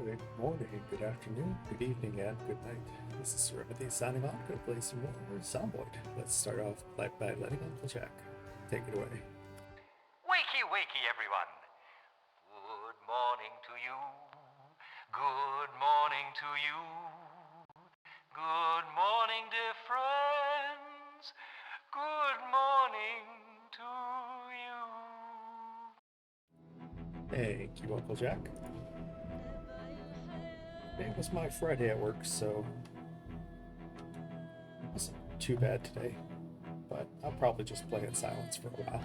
Good morning, good afternoon, good evening, and good night. This is Timothy signing off. Gonna play some more Zomboid. Let's start off by letting Uncle Jack take it away. Wakey, wakey, everyone. Good morning to you. Good morning to you. Good morning, dear friends. Good morning to you. Thank you, Uncle Jack. It was my Friday at work, so it wasn't too bad today. But I'll probably just play in silence for a while.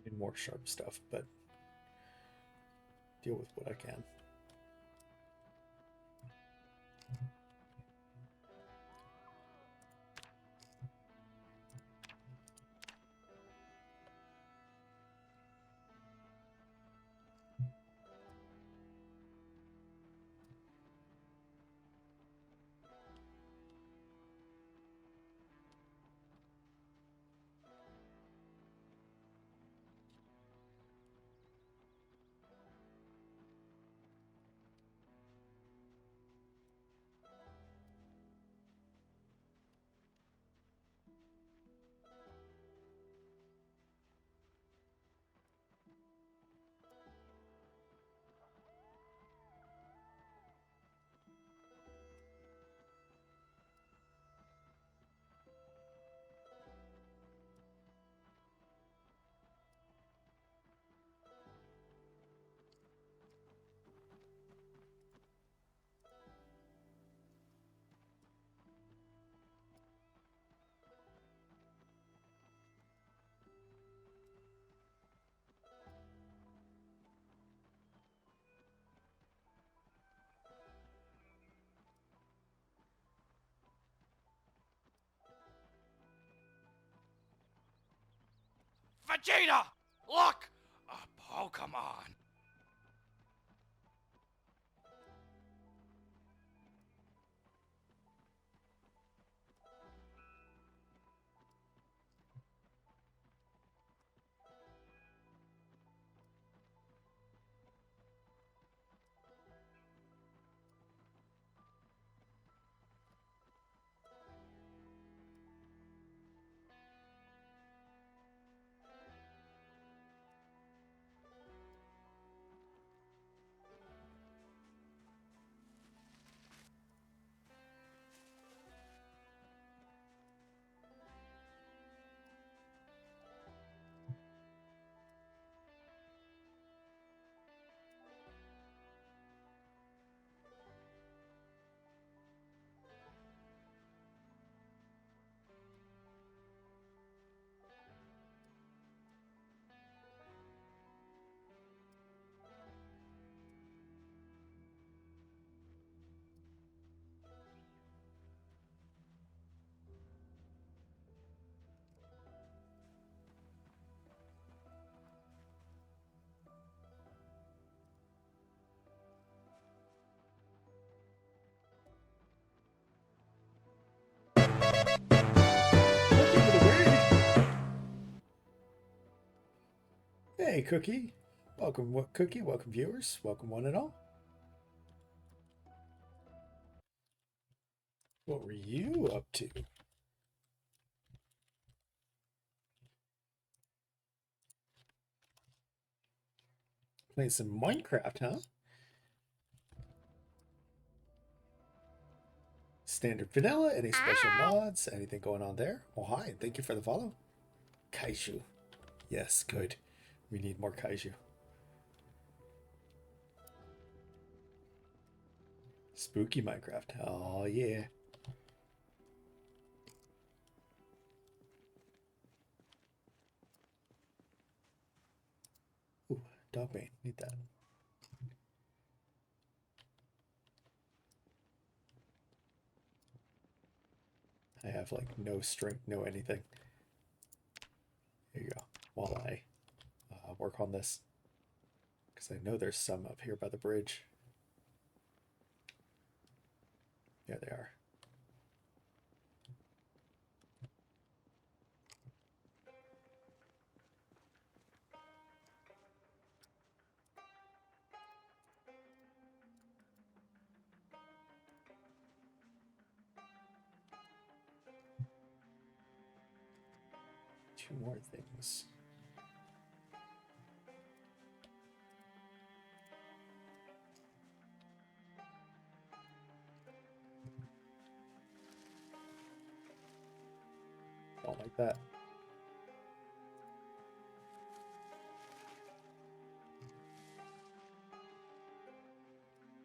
Need more sharp stuff, but deal with what I can. Vegeta! Look! A Pokemon! Hey, Cookie. Welcome, Cookie. Welcome, viewers. Welcome, one and all. What were you up to? Playing some Minecraft, huh? Standard vanilla, any special mods? Anything going on there? Oh, hi. Thank you for the follow. Kaiju. Yes, good. We need more Kaiju. Spooky Minecraft. Oh, yeah. Ooh, dog bane. Need that. I have like no strength, no anything. There you go. While I work on this. Because I know there's some up here by the bridge. There they are. Two more things. Don't like that.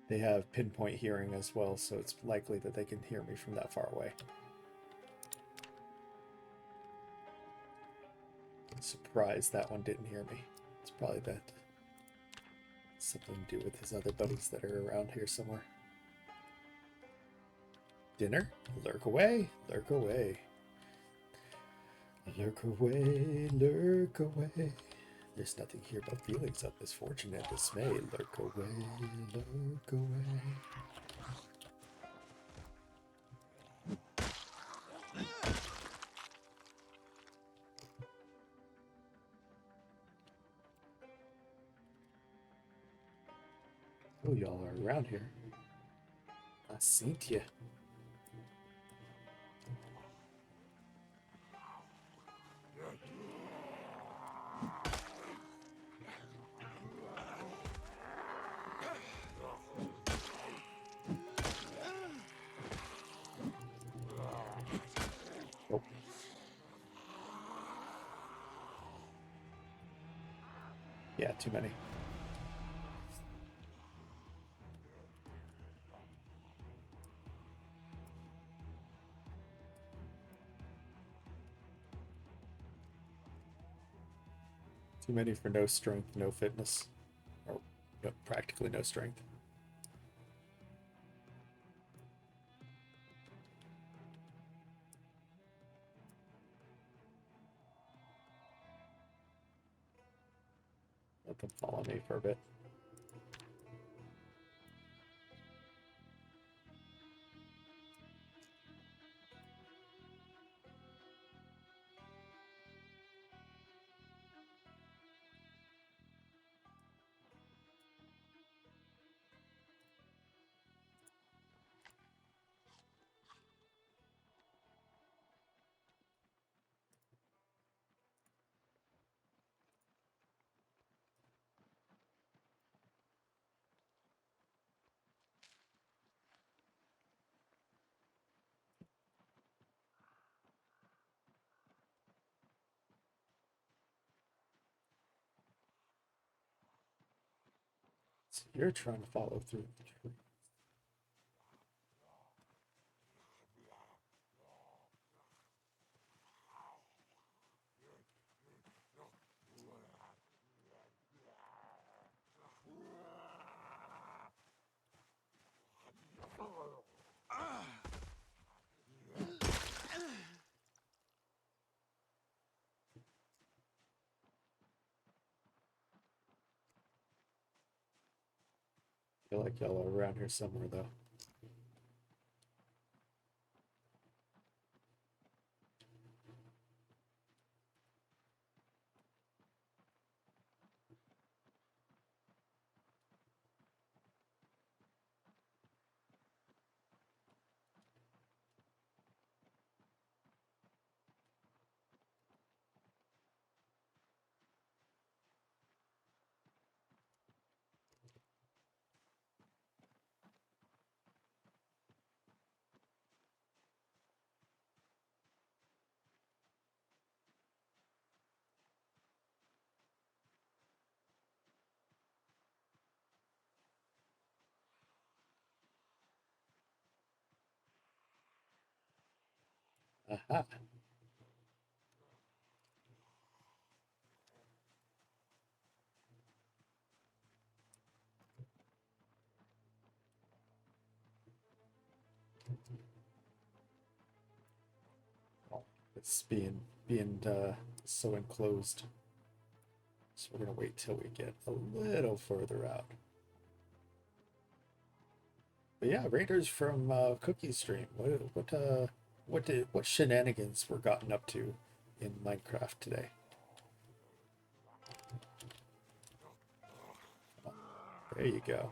They have pinpoint hearing as well, so it's likely that they can hear me from that far away. Surprised that one didn't hear me. It's probably that something to do with his other buddies that are around here somewhere. Dinner? Lurk away, lurk away. Lurk away, lurk away. There's nothing here but feelings of misfortune and dismay. Lurk away, lurk away. Oh, y'all are around here. I seen ya. Oh. Yeah, too many. Too many for no strength, no fitness. Or no, practically no strength. Let them follow me for a bit. So you're trying to follow through the tree. I feel like y'all are around here somewhere, though. Aha. Well, it's being so enclosed. So we're gonna wait till we get a little further out. But yeah, Raiders from Cookie Stream. What shenanigans were gotten up to in Minecraft today? Oh, there you go.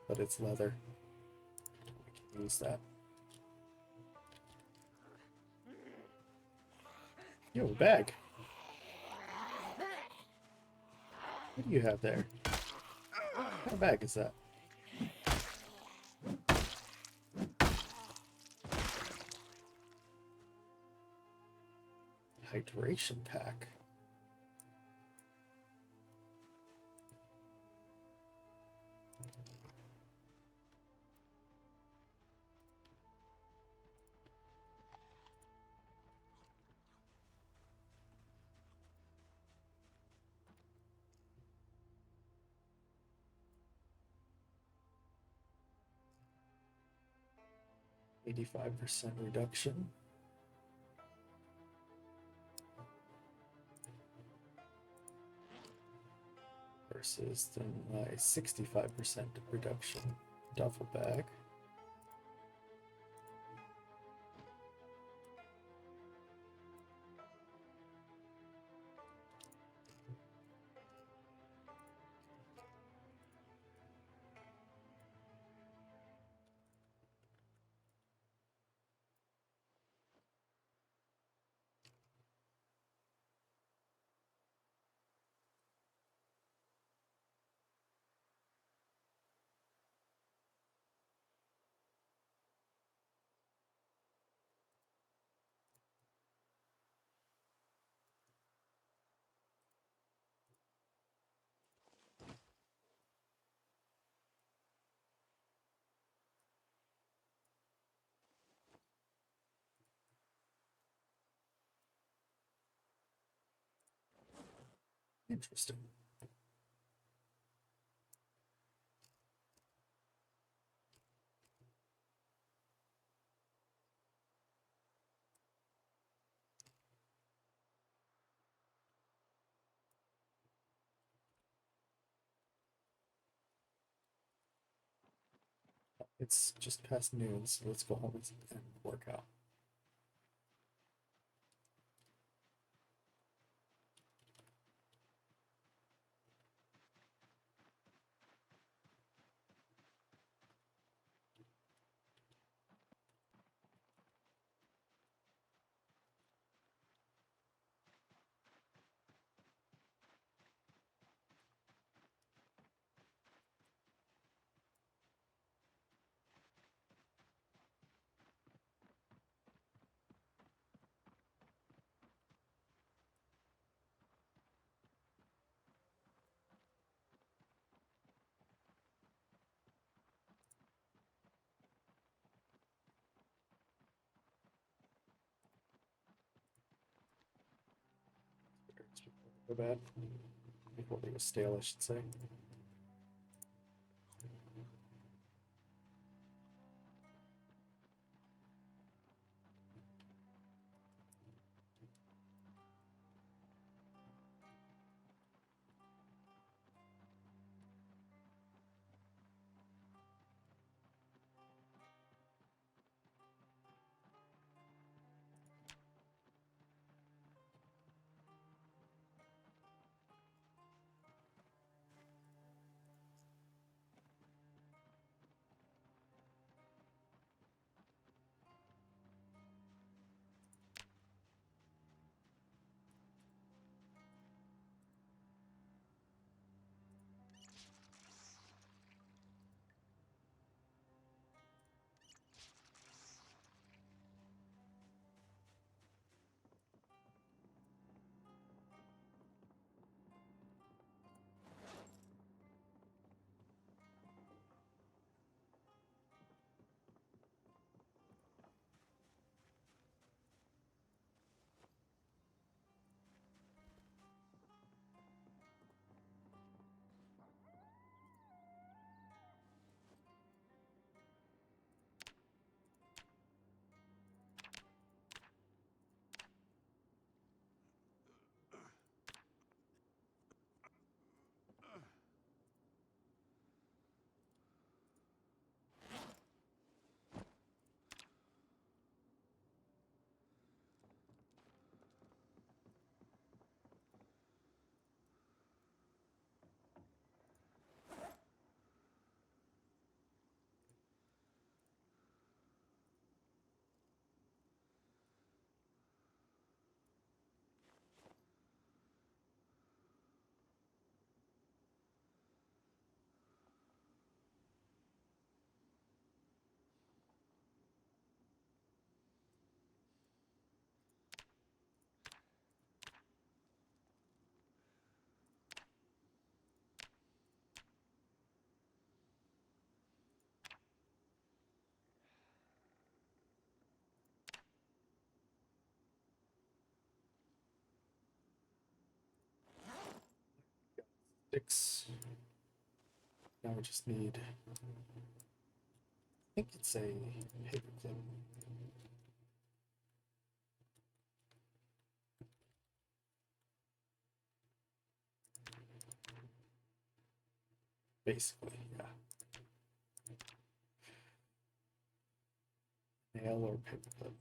But it's leather. We can use that. Yo, a bag. What do you have there? What kind of bag is that? hydration pack. %85 reduction. Versus then my 65% reduction duffel bag. Interesting. It's just past noon, so let's go home and work out. Go bad. Before they were stale, I should say. 6. Now we just need, I think it's a paperclip. Basically, yeah. Nail or paperclip.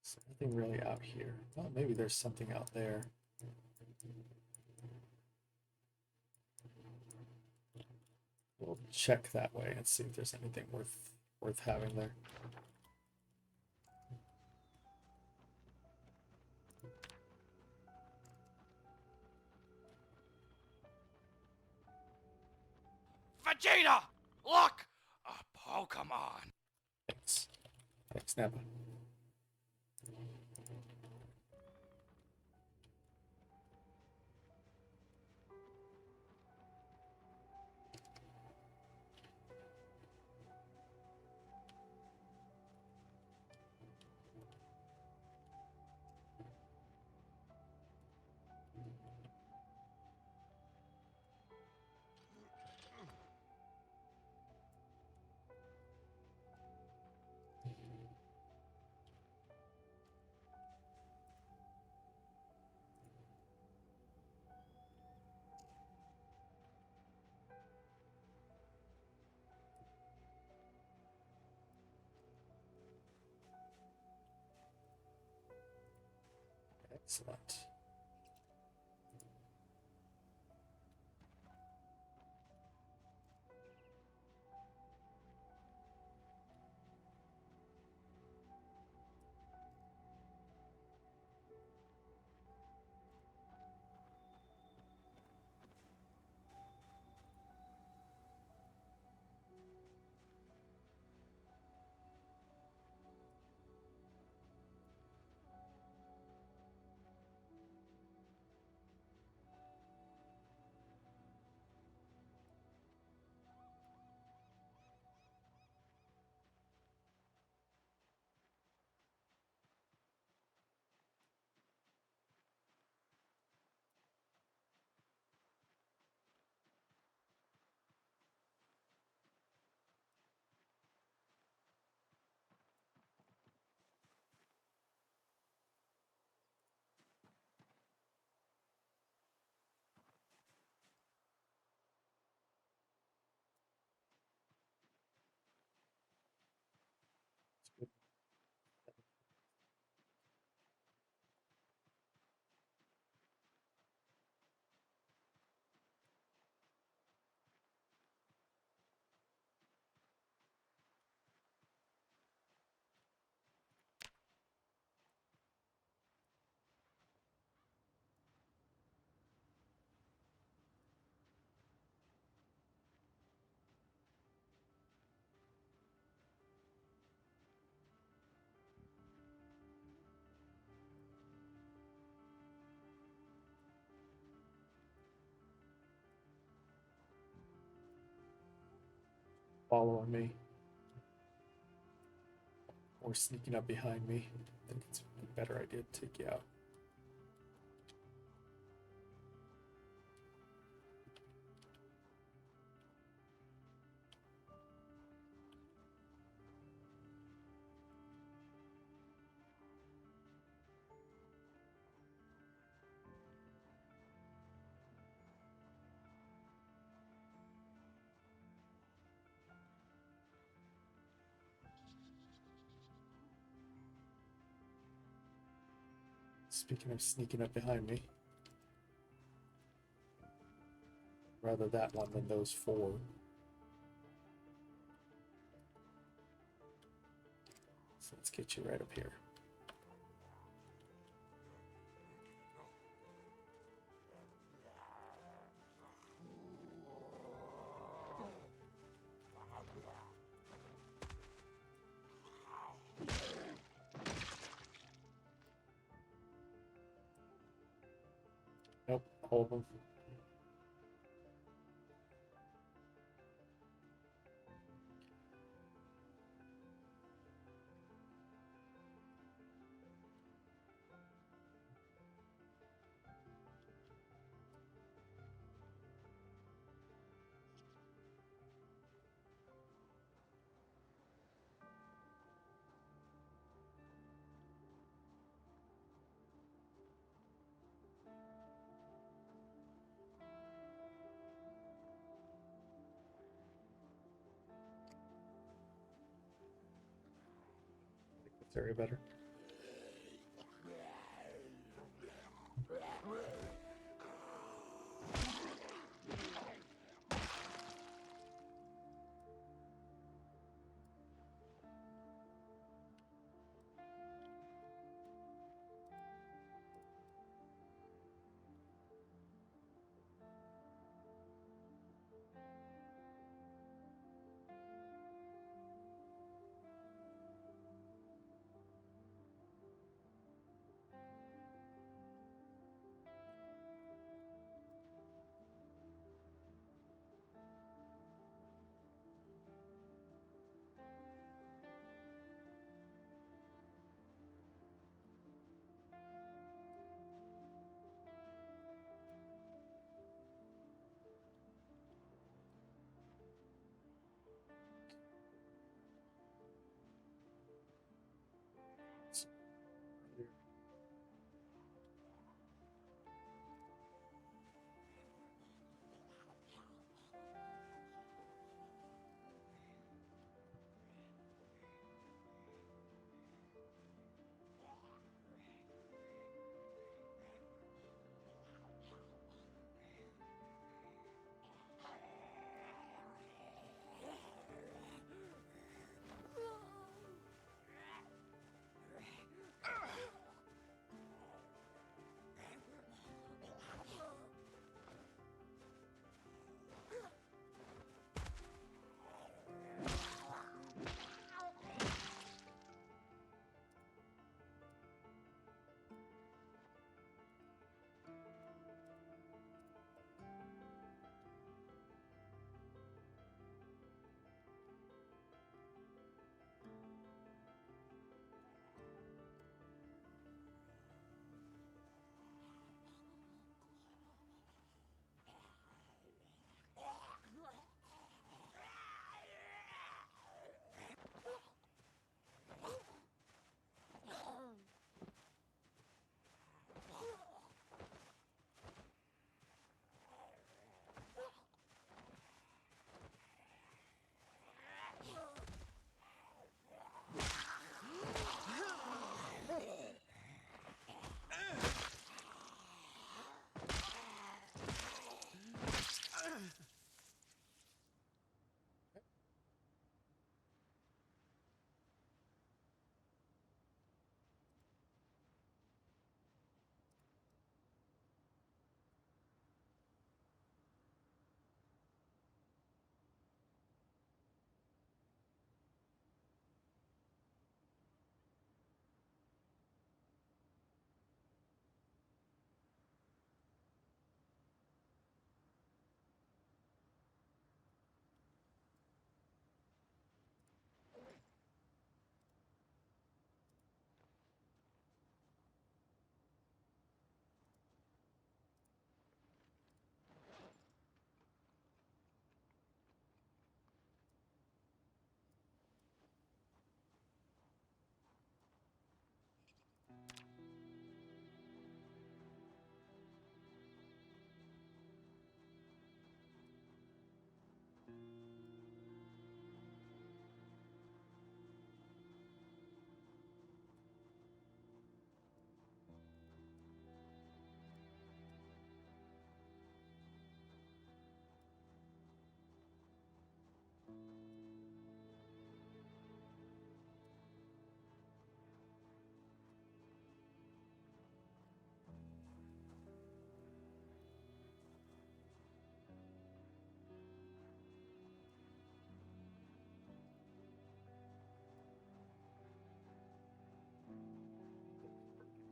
So nothing really out here. Well, maybe there's something out there. We'll check that way and see if there's anything worth having there. Vegeta! Look! A Pokemon! Thanks. Thanks, Nappa. Excellent. Following me. Or sneaking up behind me. I think it's a better idea to take you out. Speaking of sneaking up behind me, rather that one than those 4. So let's get you right up here. Nope, all of them. Like this area better.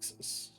Texas.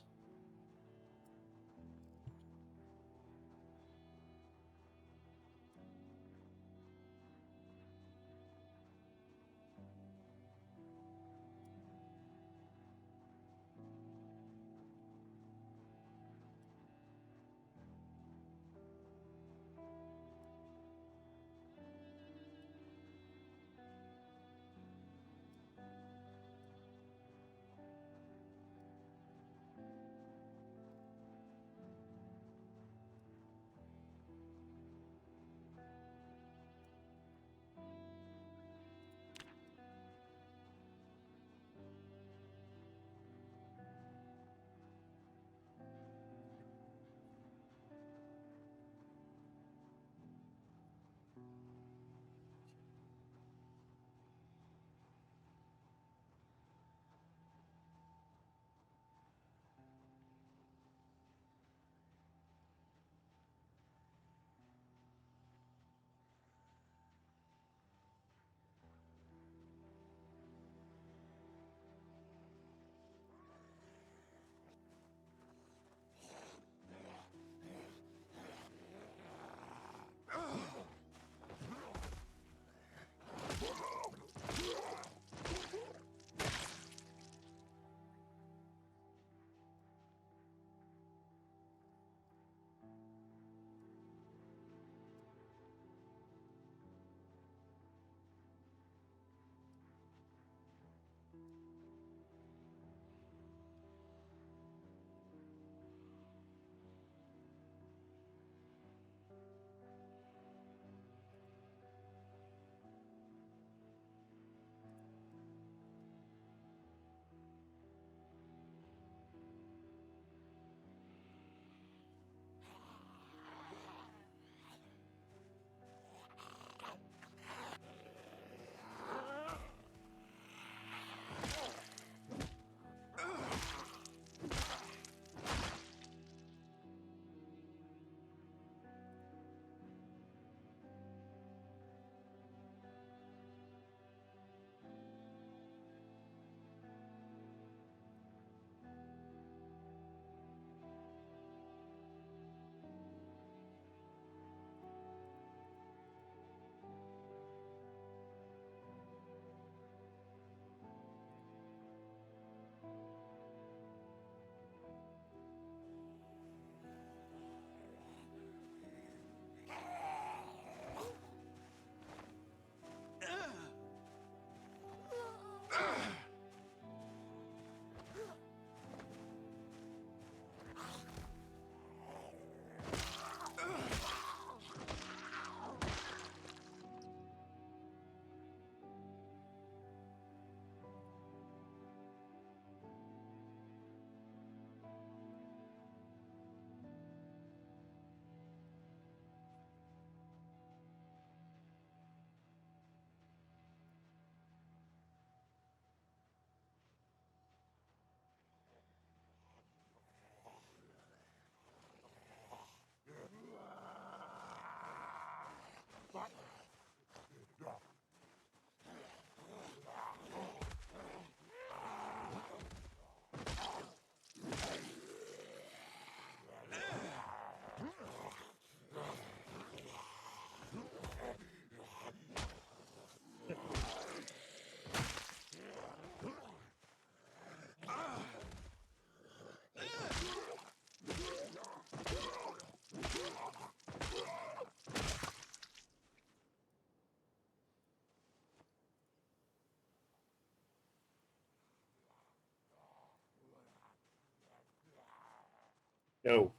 No.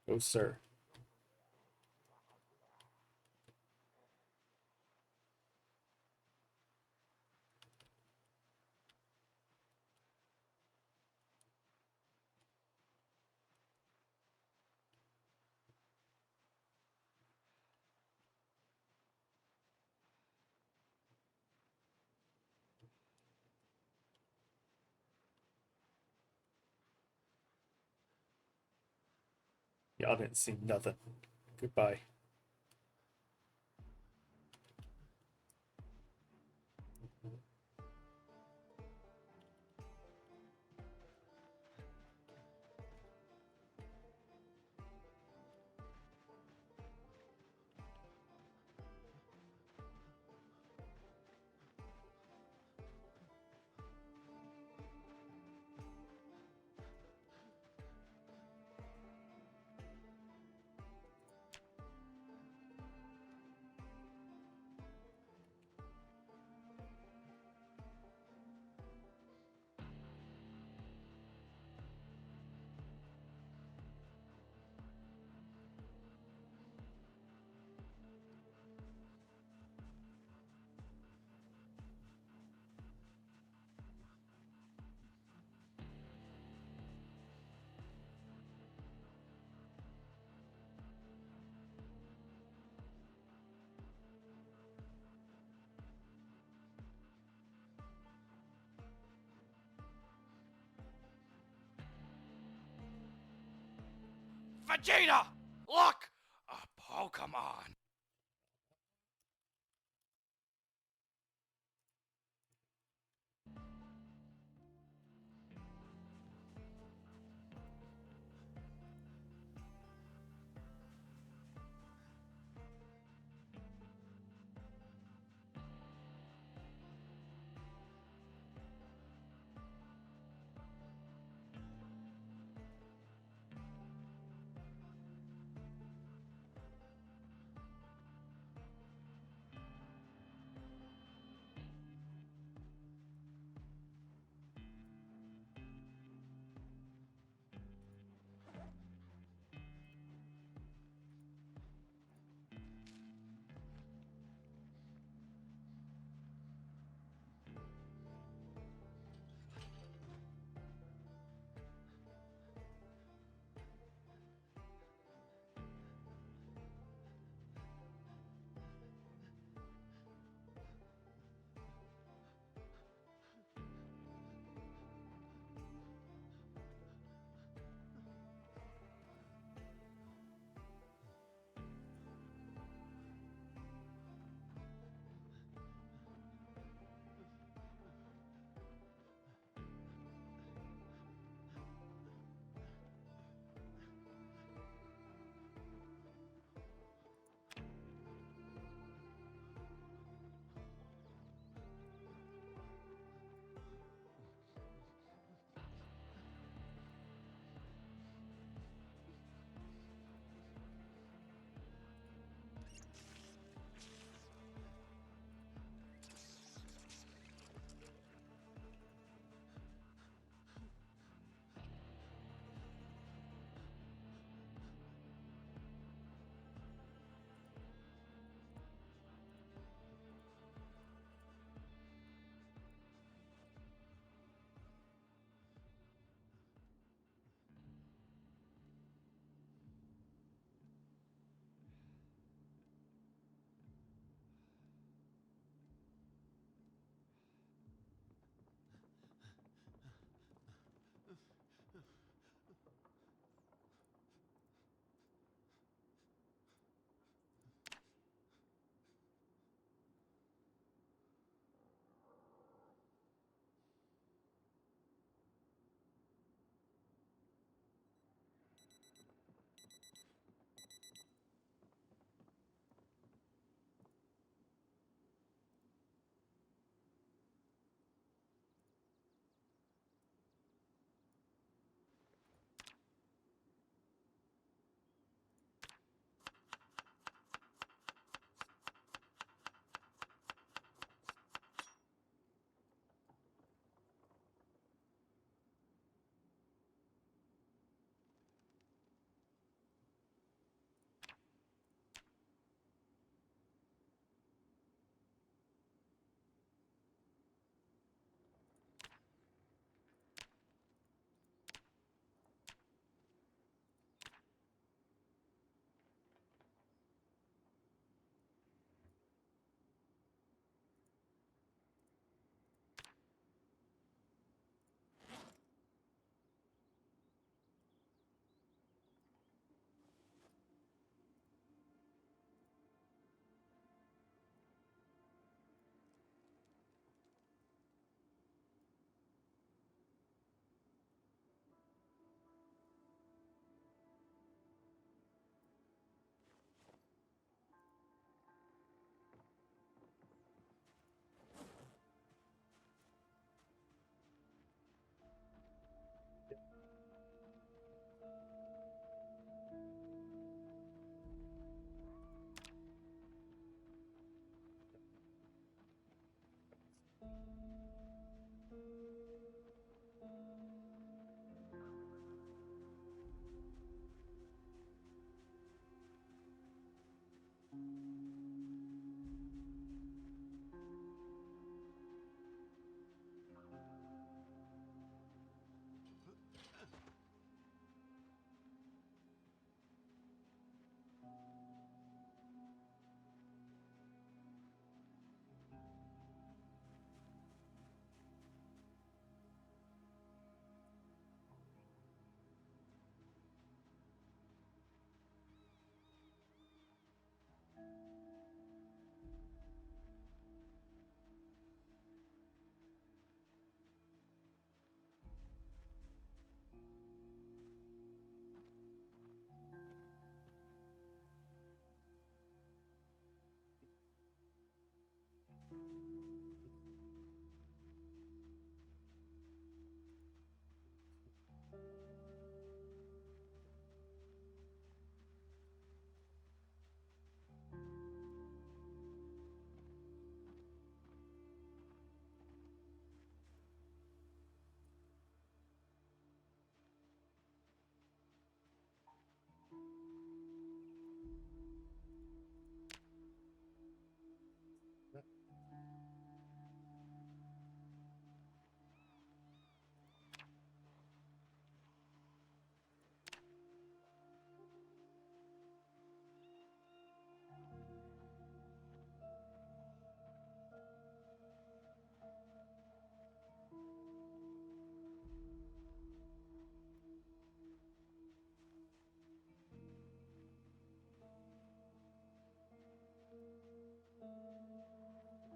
No, sir. Y'all didn't see nothing. Goodbye. Vegeta! Look! A Pokemon!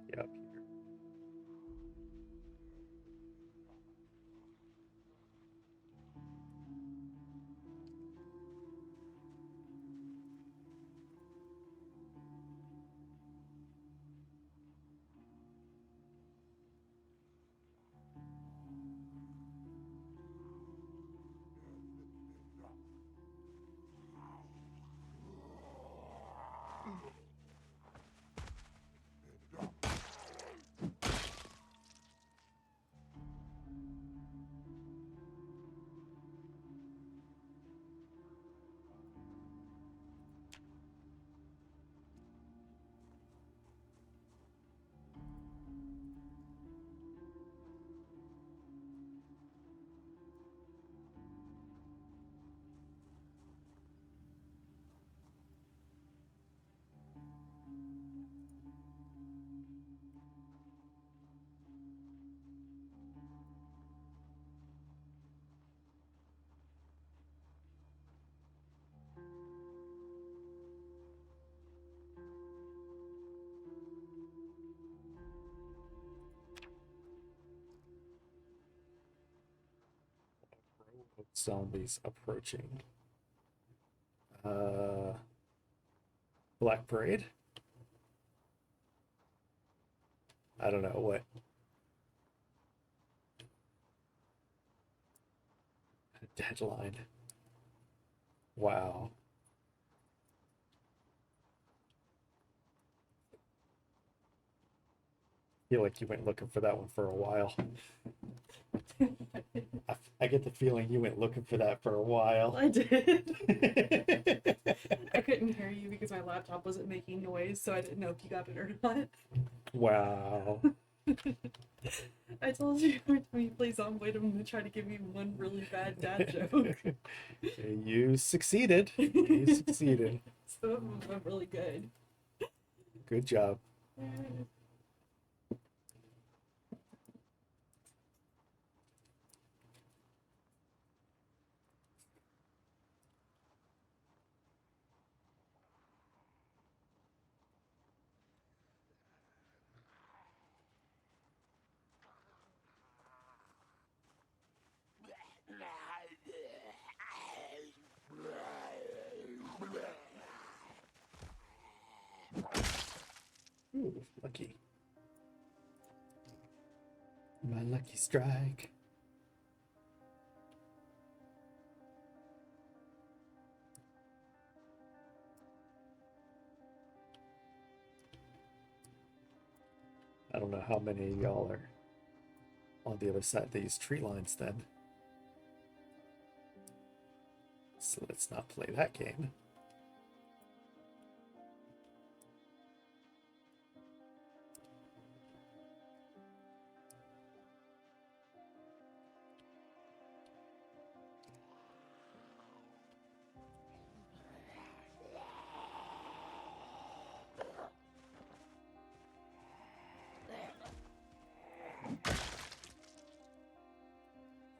Yep. Zombies approaching. Black Parade? I don't know what. Deadline. Wow. Feel like you went looking for that one for a while. I get the feeling you went looking for that for a while. I did. I couldn't hear you because my laptop wasn't making noise, so I didn't know if you got it or not. Wow. I told you every time you play Zomboid, I'm gonna try to give you one really bad dad joke. You succeeded. You succeeded. Some of them went really good. Good job. Ooh, lucky. My lucky strike. I don't know how many of y'all are on the other side of these tree lines then. So let's not play that game.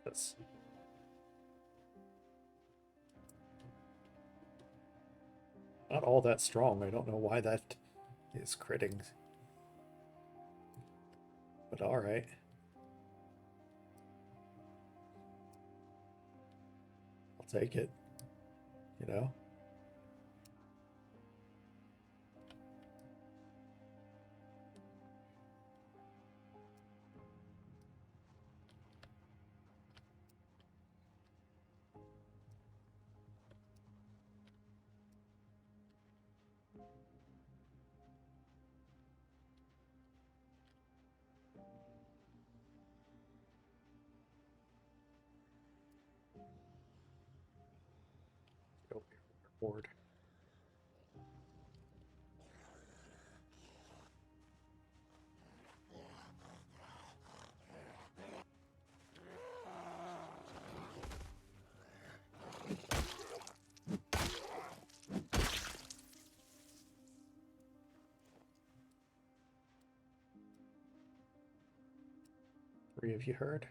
That's not all that strong. I don't know why that is critting. But alright. I'll take it. You know? Go board. Three of you heard?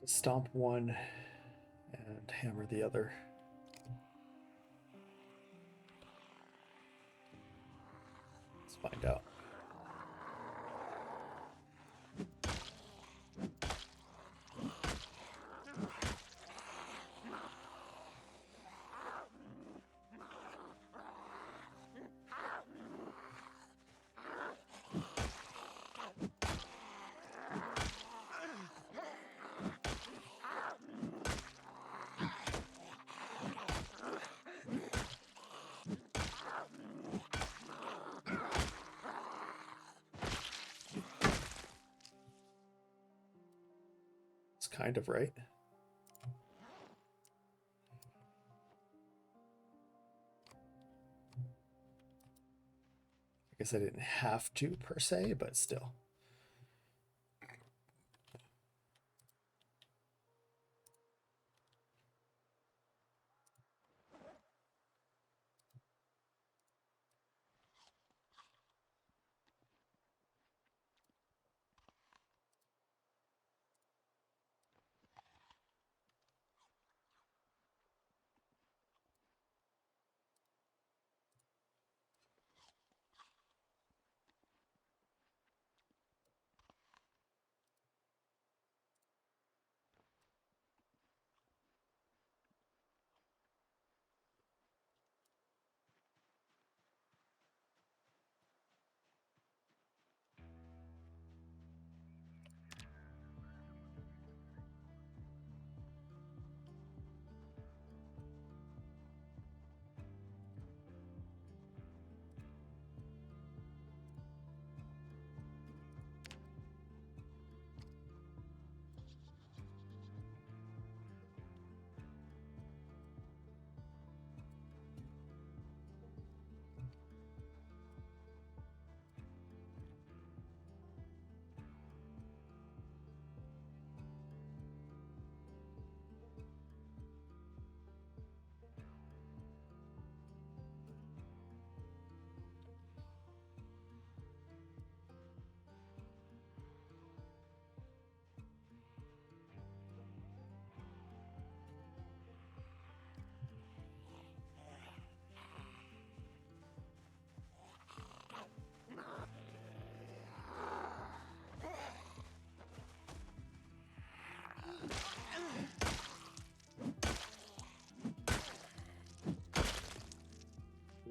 Stomp one and hammer the other. Let's find out. It's kind of right. I guess I didn't have to per se, but still.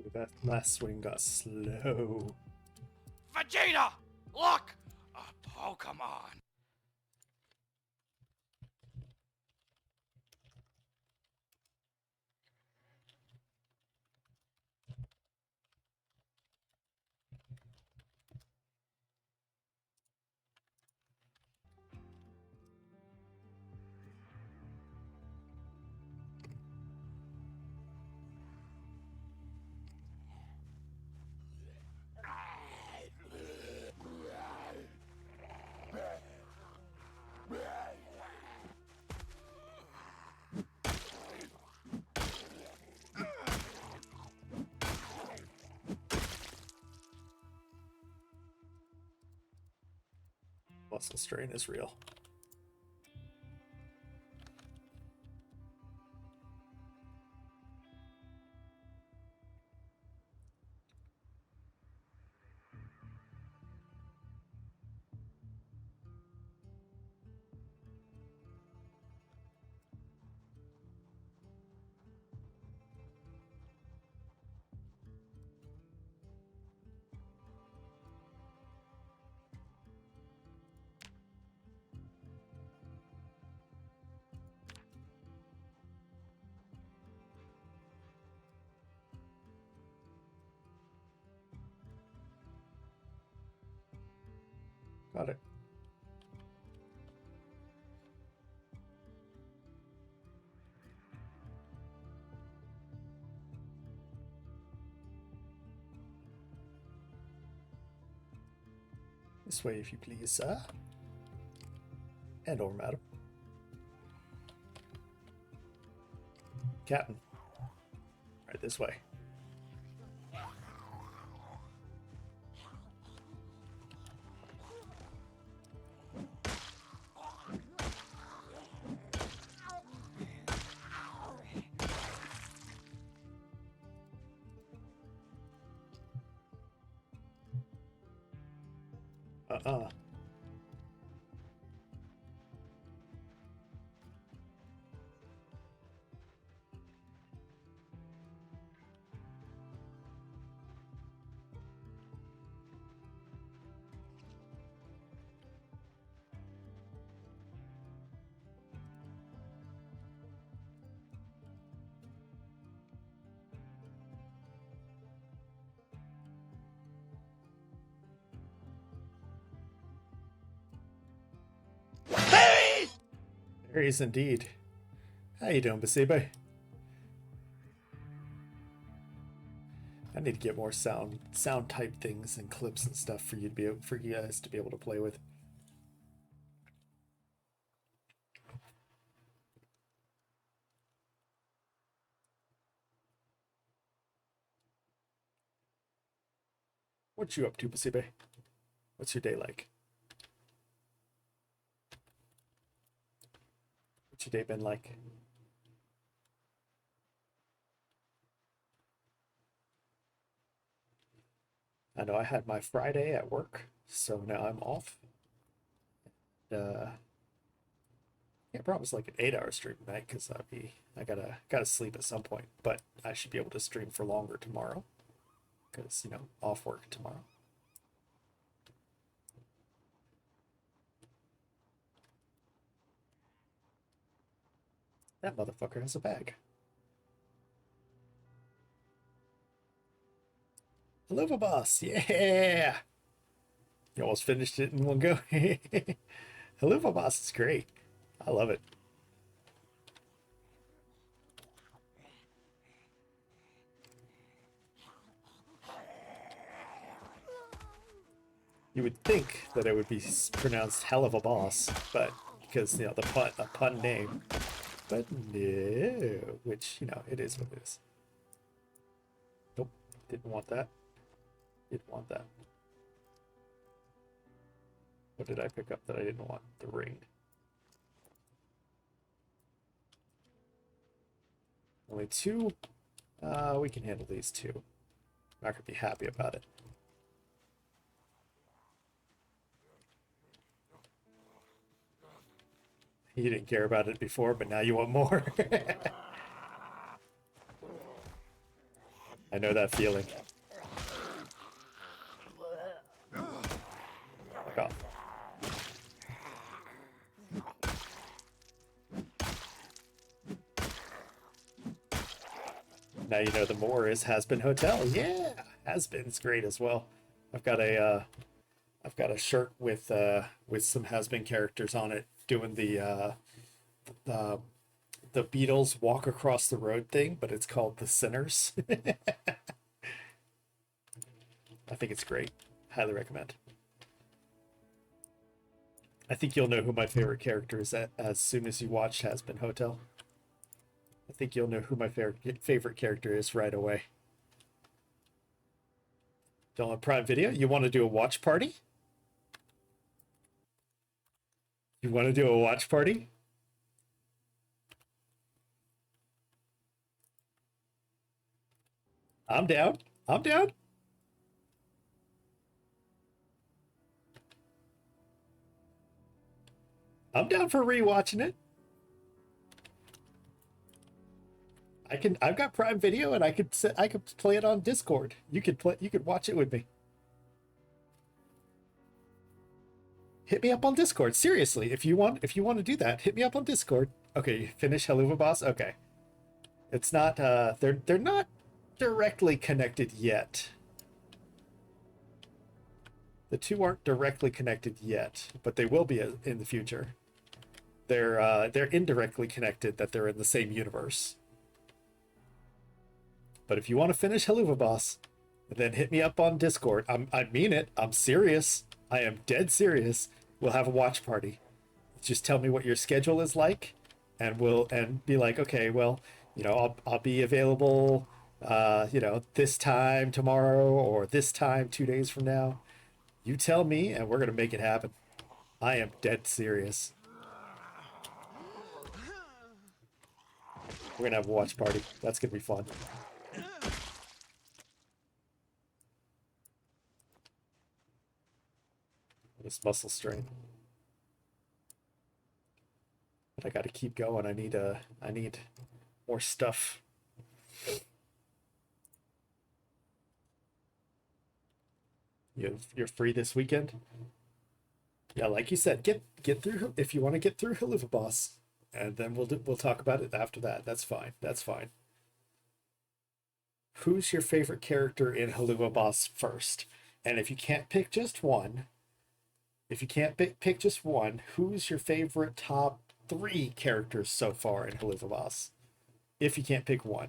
Ooh, that last swing got slow. Vegeta! Look! A Pokemon! Muscle strain is real. Got it. This way, if you please, sir. And or madam. Captain. Right this way. Uh-uh. There he is indeed. How you doing, Basibe? I need to get more sound type things and clips and stuff for you to be able, for you guys to be able to play with. What you up to, Basibe? What's your day like? What's your day been like? I know I had my Friday at work, so now I'm off. Can't promise like an 8-hour stream tonight because I gotta sleep at some point, but I should be able to stream for longer tomorrow because, you know, off work tomorrow. That motherfucker has a bag. Hello, boss. Yeah. You almost finished it in one go. Hello, boss. It's great. I love it. You would think that it would be pronounced hell of a boss, but because, you know, a pun name. But no, which, you know, it is what it is. Nope, didn't want that. Didn't want that. What did I pick up that I didn't want? The ring. Only 2? We can handle these 2. I'm not gonna be happy about it. You didn't care about it before, but now you want more. I know that feeling. Fuck off. Now you know the more is Has-Been Hotel. Yeah, Has-Been's great as well. I've got a shirt with some Has-Been characters on it doing the Beatles walk across the road thing, but it's called The Sinners. I think it's great. Highly recommend. I think you'll know who my favorite character is as soon as you watch Has-Been Hotel. I think you'll know who my favorite character is right away. Don't have Prime Video? You want to do a watch party? You want to do a watch party? I'm down. I'm down. I'm down for rewatching it. I've got Prime Video and I could play it on Discord. You could watch it with me. Hit me up on Discord. Seriously, if you want to do that, hit me up on Discord. Okay, finish Helluva Boss. Okay. It's not they're not directly connected yet. The 2 aren't directly connected yet, but they will be in the future. They're indirectly connected, that they're in the same universe. But if you want to finish Helluva Boss, then hit me up on Discord. I mean it. I'm serious. I am dead serious. We'll have a watch party. Just tell me what your schedule is like, and be like, okay, well, you know, I'll be available, you know, this time tomorrow or this time 2 days from now. You tell me, and we're gonna make it happen. I am dead serious. We're gonna have a watch party. That's gonna be fun. This muscle strain. But I got to keep going. I need more stuff. You're free this weekend? Yeah, like you said, get through if you want to get through Haluva Boss, and then we'll talk about it after that. That's fine. That's fine. Who's your favorite character in Haluva Boss first? And if you can't pick just one, pick just one, who's your favorite top 3 characters so far in Haluva Boss? If you can't pick one.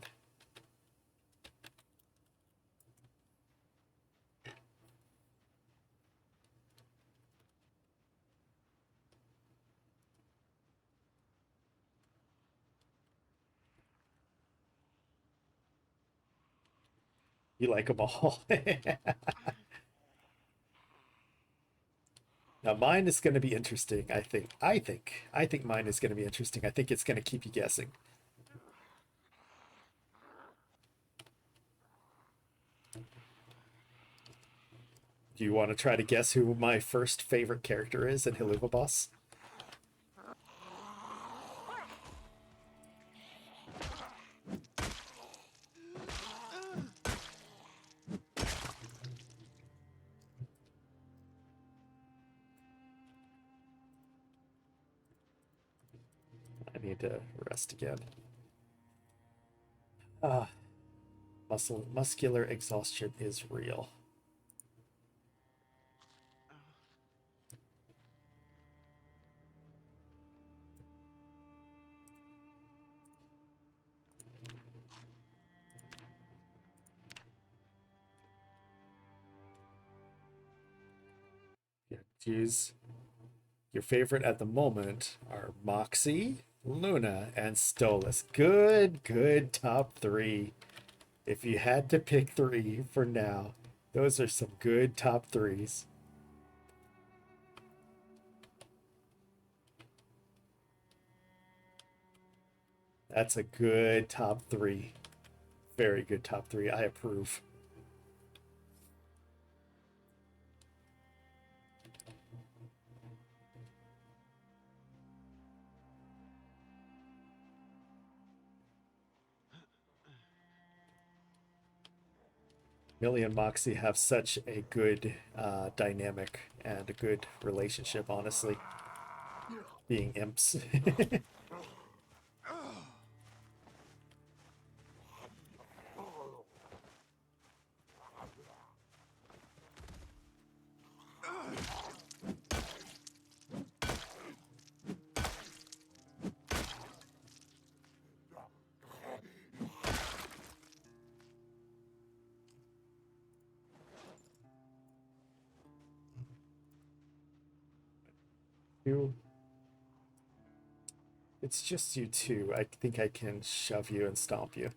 You like them all. Now mine is going to be interesting. I think mine is going to be interesting. I think it's going to keep you guessing. Do you want to try to guess who my first favorite character is in Haluva Boss? I need to rest again. Muscular exhaustion is real. Yeah, geez. Your favorite at the moment are Moxie, Luna, and Stolas. Good top 3. If you had to pick 3 for now, those are some good top 3s. That's a good top 3. Very good top 3. I approve. Millie and Moxie have such a good dynamic and a good relationship, honestly. Being imps. You. It's just you two. I think I can shove you and stomp you.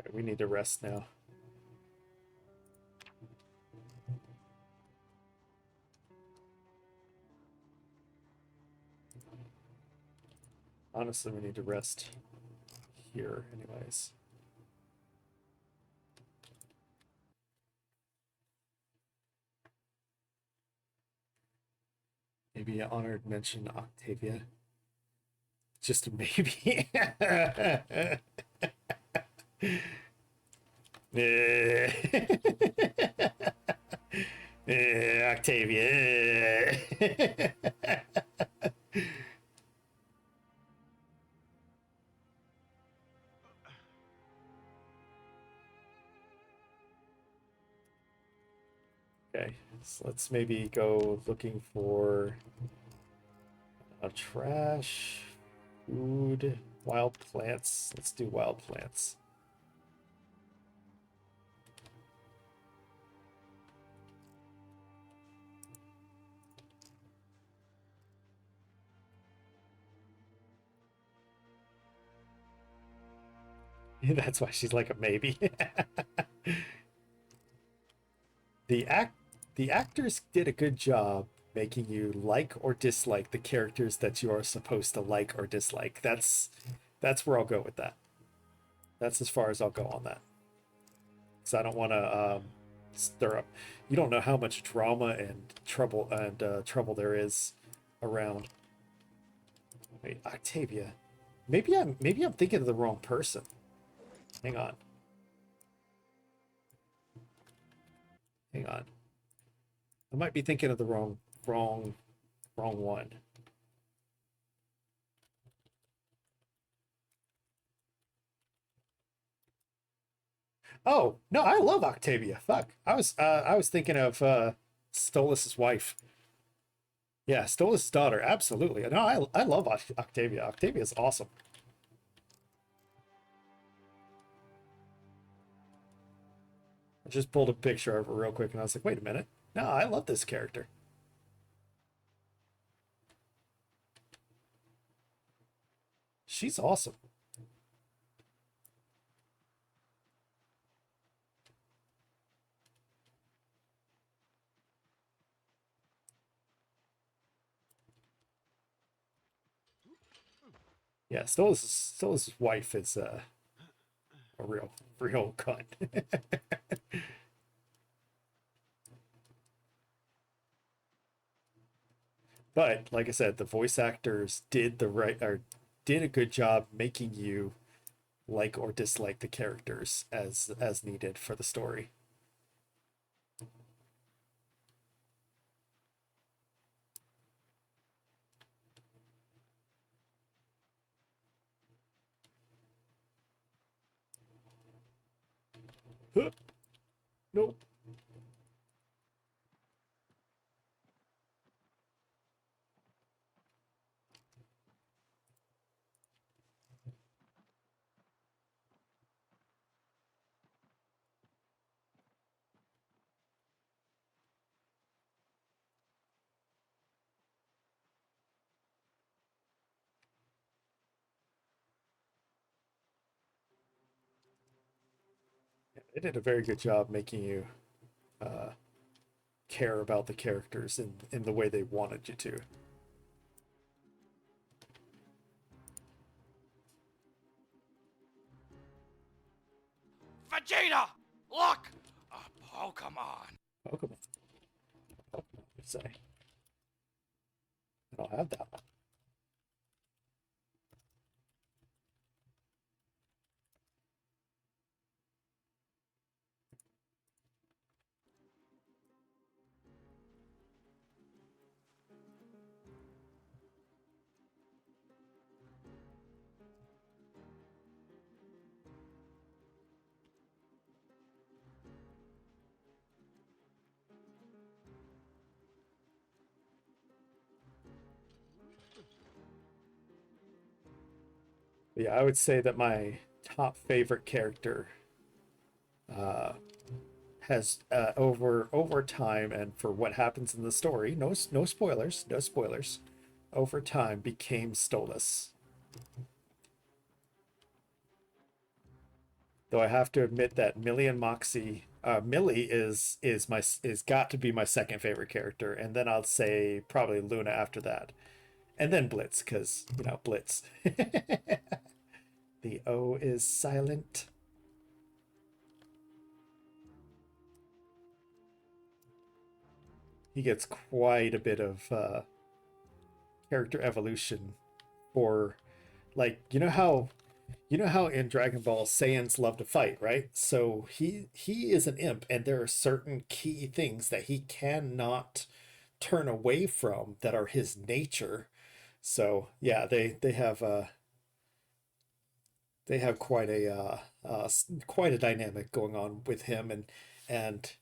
Okay, we need to rest now. Honestly, we need to rest here anyways. Maybe an honored mention Octavia. Just a maybe. Octavia. Okay, so let's maybe go looking for trash, food, wild plants. Let's do wild plants. That's why she's like a maybe. the act the actors did a good job making you like or dislike the characters that you are supposed to like or dislike. That's where I'll go with that. That's as far as I'll go on that. Because I don't want to stir up. You don't know how much drama and trouble there is around. Wait, Octavia. Maybe I'm thinking of the wrong person. Hang on. Hang on. I might be thinking of the wrong one. Oh, no, I love Octavia. Fuck. I was thinking of Stolas's wife. Yeah, Stolas's daughter. Absolutely. No, I love Octavia. Octavia's awesome. I just pulled a picture of her real quick and I was like, wait a minute. No, I love this character. She's awesome. Yeah, Stolas's wife is a real cunt. But like I said, the voice actors did did a good job making you like or dislike the characters as needed for the story. Huh. Nope. They did a very good job making you care about the characters in the way they wanted you to. Vegeta! Look! A Pokemon! Pokemon. Pokemon, I'd say. I don't have that one. But yeah, I would say that my top favorite character uh, has over time and for what happens in the story, no spoilers, no spoilers, over time became Stolas. Though I have to admit that Millie and Moxie, Millie is got to be my second favorite character, and then I'll say probably Luna after that, and then Blitz because Blitz. The O is silent. He gets quite a bit of character evolution for, like, you know how in Dragon Ball Saiyans love to fight, right? So he is an imp, and there are certain key things that he cannot turn away from that are his nature. So yeah, they have quite a dynamic going on with him, and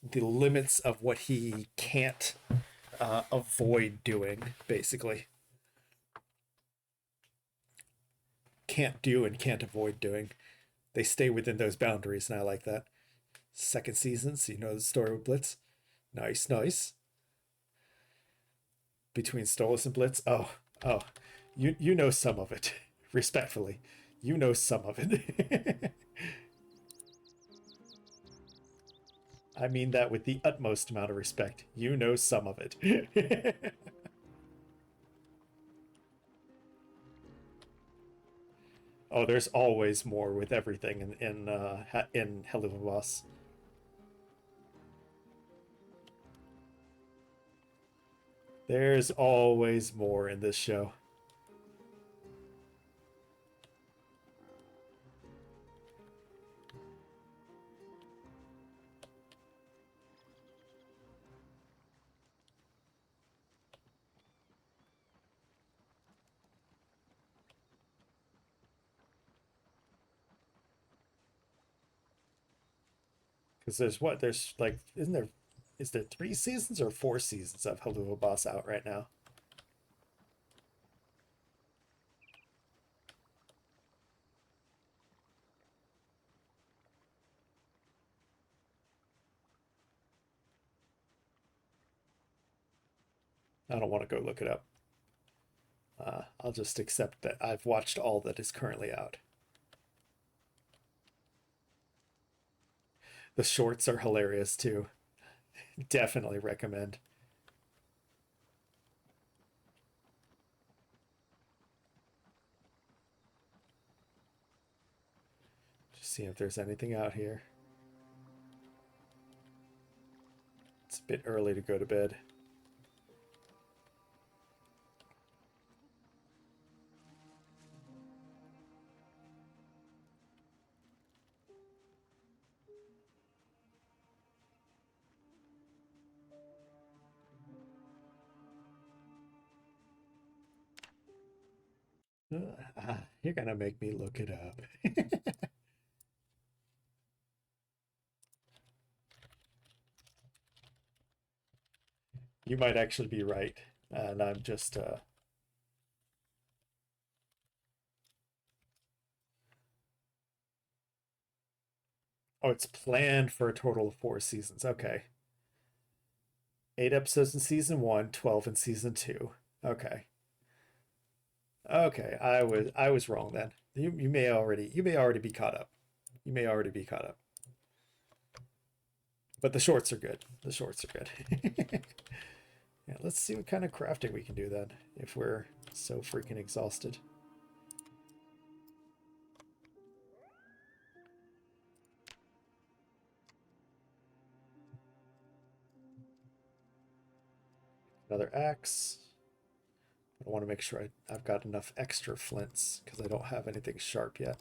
the limits of what he can't avoid doing, basically. Can't do and can't avoid doing. They stay within those boundaries, and I like that. Second season, so you know the story with Blitz. Nice, nice. Between Stolas and Blitz. Oh, you know some of it. Respectfully. You know some of it. I mean that with the utmost amount of respect. You know some of it. Oh, there's always more with everything in Hello Boss. There's always more in this show. Because there's like, is there 3 seasons or 4 seasons of Hello Boss out right now? I don't want to go look it up. I'll just accept that I've watched all that is currently out. The shorts are hilarious too. Definitely recommend. Just see if there's anything out here. It's a bit early to go to bed. You're gonna make me look it up. You might actually be right, and I'm just oh, it's planned for a total of 4 seasons. Okay. 8 episodes in season 1, 12 in season 2. Okay. Okay, I was wrong then. You may already be caught up. You may already be caught up. But the shorts are good. The shorts are good. Yeah, let's see what kind of crafting we can do then if we're so freaking exhausted. Another axe. I want to make sure I've got enough extra flints because I don't have anything sharp yet.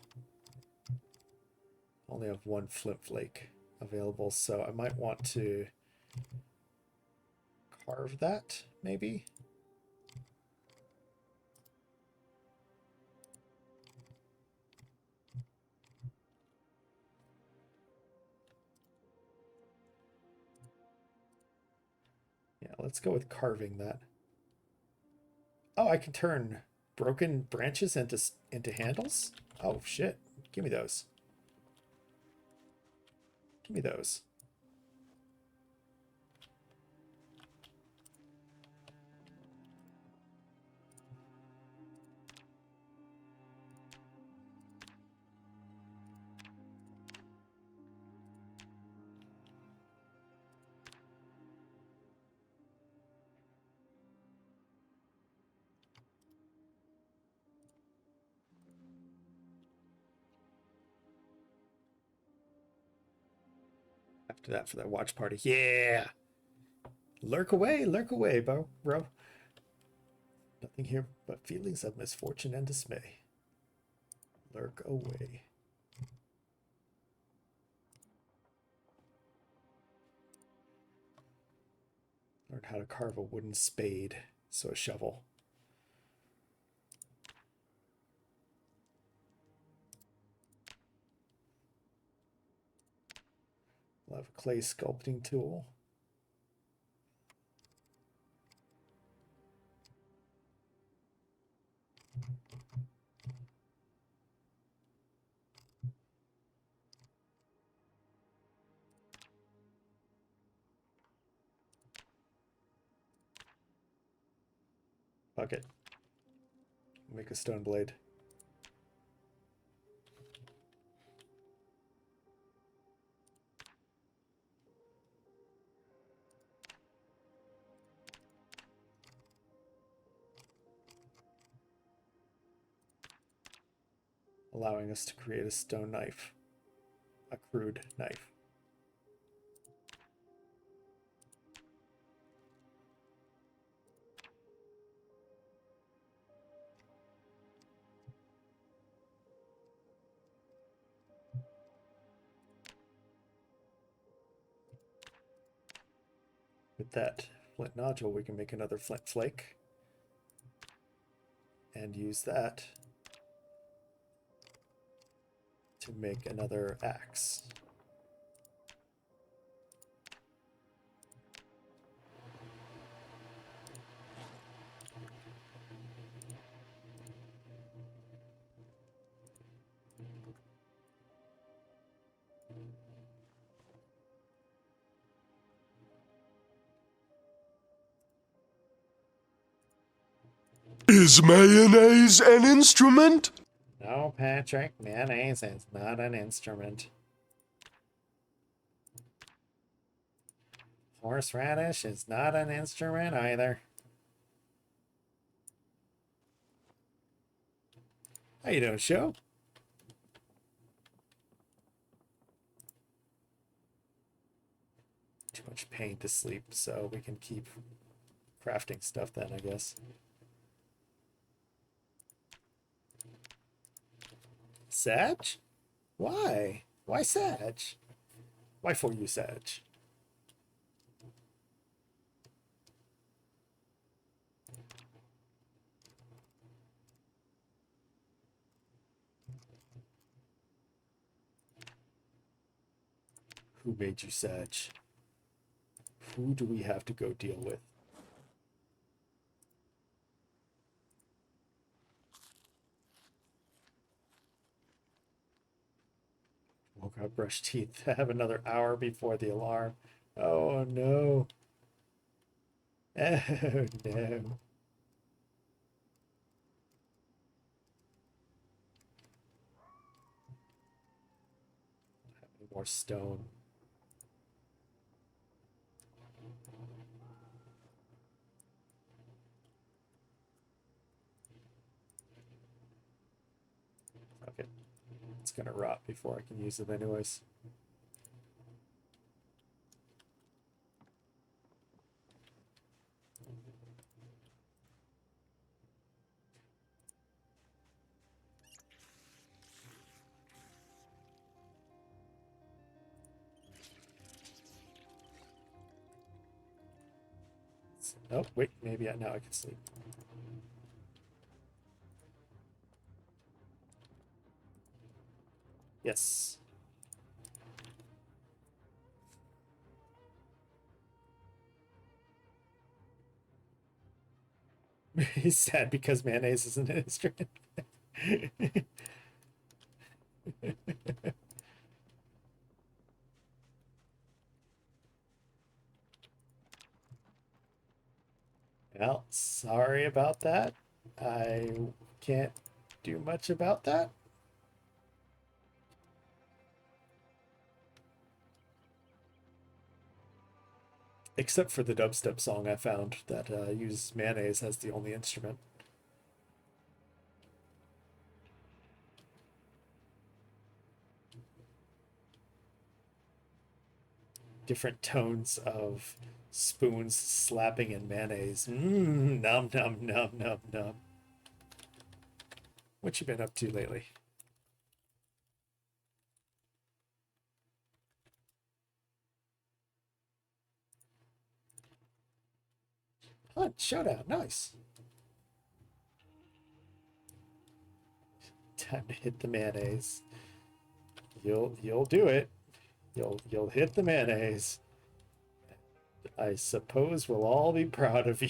Only have 1 flint flake available, so I might want to carve that, maybe? Yeah, let's go with carving that. Oh, I can turn broken branches into handles? Oh, shit. Give me those. Give me those. After that for that watch party. Yeah! Lurk away, bro. Nothing here but feelings of misfortune and dismay. Lurk away. Learn how to carve a wooden spade. So a shovel. We'll have a clay sculpting tool. Bucket. Make a stone blade. allowing us to create a stone knife, a crude knife. With that flint nodule, we can make another flint flake and use that to make another axe. Is mayonnaise an instrument? No, Patrick, mayonnaise is not an instrument. Horseradish is not an instrument either. How you doing, show? Too much pain to sleep, so we can keep crafting stuff then, I guess. Sag? Why? Why Sag? Why for you, Sag? Who made you Sag? Who do we have to go deal with? Woke up, brush teeth. I have another hour before the alarm. Oh no. Oh no. More stone. Okay. It's gonna rot before I can use it anyways. Oh, wait, maybe now I can sleep. Yes. He's sad because mayonnaise isn't an instrument. Well, sorry about that. I can't do much about that. Except for the dubstep song I found that uses mayonnaise as the only instrument. Different tones of spoons slapping in mayonnaise. Mmm, nom nom nom nom nom. What you been up to lately? Hunt showdown, nice. Time to hit the mayonnaise. You'll do it. You'll hit the mayonnaise. I suppose we'll all be proud of you.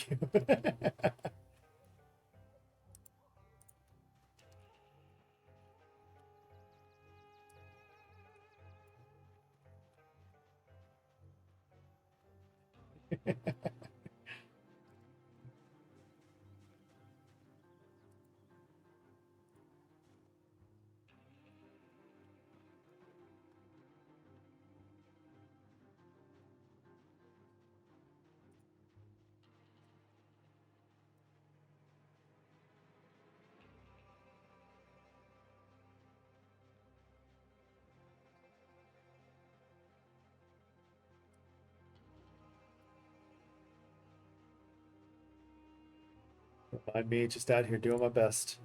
Don't mind me, just out here doing my best.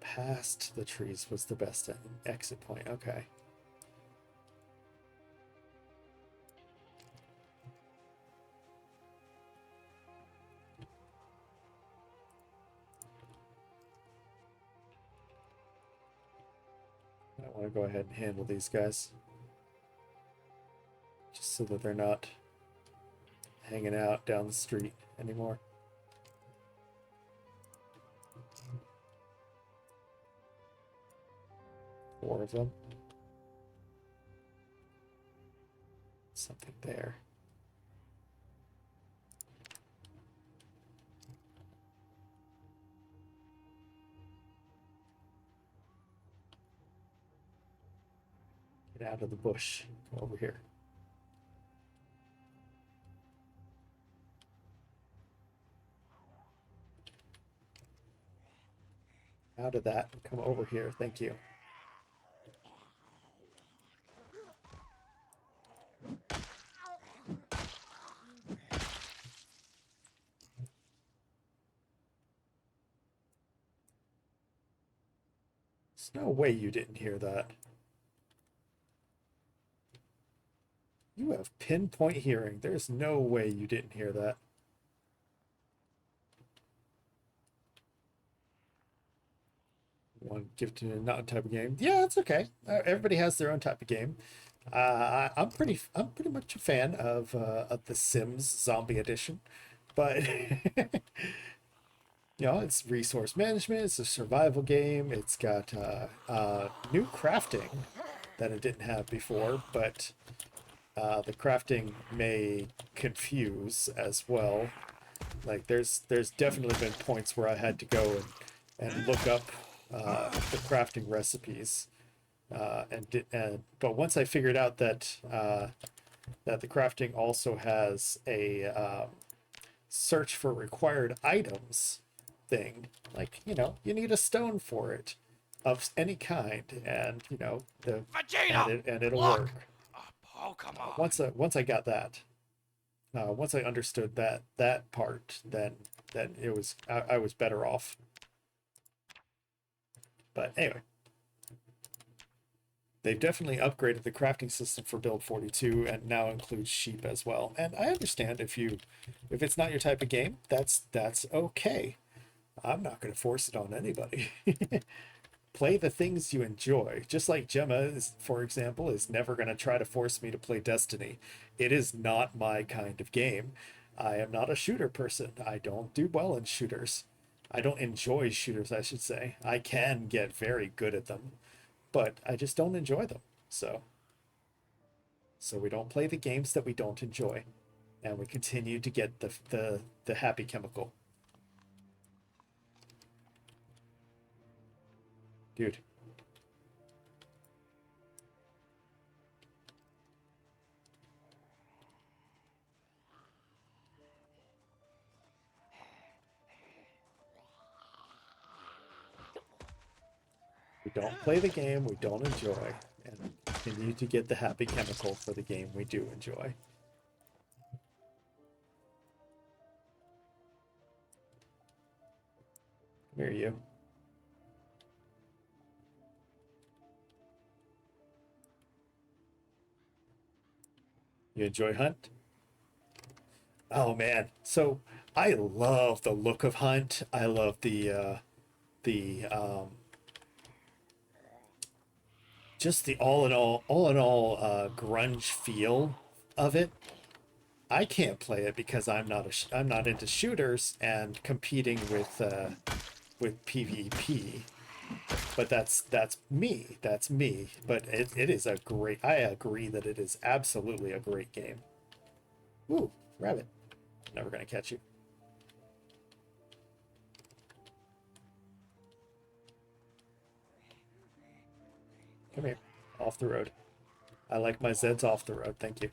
Past the trees was the best exit point. Okay. I want to go ahead and handle these guys. Just so that they're not hanging out down the street anymore. Four of them. Something there. Get out of the bush. Come over here. Out of that. Come over here. Thank you. There's no way you didn't hear that. You have pinpoint hearing. There's no way you didn't hear that. One gifted and not type of game. Yeah, it's okay. Everybody has their own type of game. I'm pretty much a fan of the Sims Zombie Edition, but you know, it's resource management. It's a survival game. It's got new crafting that it didn't have before, but the crafting may confuse as well. Like there's definitely been points where I had to go and look up the crafting recipes, but once I figured out that that the crafting also has a search for required items thing, like, you know, you need a stone for it of any kind, and you know and it'll work. Oh, come on. Once I got that, once I understood that part, then it was I was better off. But anyway, they've definitely upgraded the crafting system for build 42 and now includes sheep as well. And I understand if it's not your type of game, that's okay. I'm not going to force it on anybody. Play the things you enjoy. Just like Gemma, for example, is never going to try to force me to play Destiny. It is not my kind of game. I am not a shooter person. I don't do well in shooters. I don't enjoy shooters, I should say. I can get very good at them, but I just don't enjoy them. So we don't play the games that we don't enjoy, and we continue to get the happy chemical. Dude. We don't play the game we don't enjoy, and continue to get the happy chemical for the game we do enjoy. Come here, you. You enjoy Hunt? Oh man, so I love the look of Hunt. I love the just the all in all grunge feel of it. I can't play it because I'm not into shooters and competing with PvP. But that's me. That's me. But it is a great. I agree that it is absolutely a great game. Ooh, rabbit. Never gonna catch you. Come here. Off the road. I like my Zeds off the road. Thank you.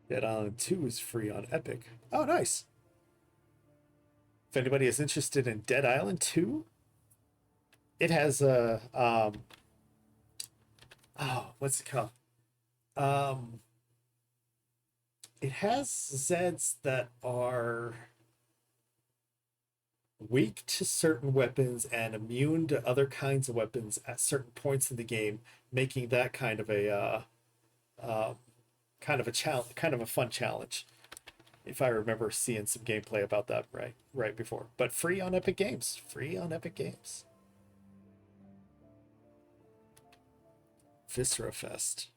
Dead Island 2 is free on Epic. Oh, nice. if anybody is interested in Dead Island 2, it has a what's it called? It has Zeds that are weak to certain weapons and immune to other kinds of weapons at certain points in the game, making that kind of a challenge, kind of a fun challenge. If I remember seeing some gameplay about that right before, but free on Epic Games. Free on Epic Games. Viscera Fest.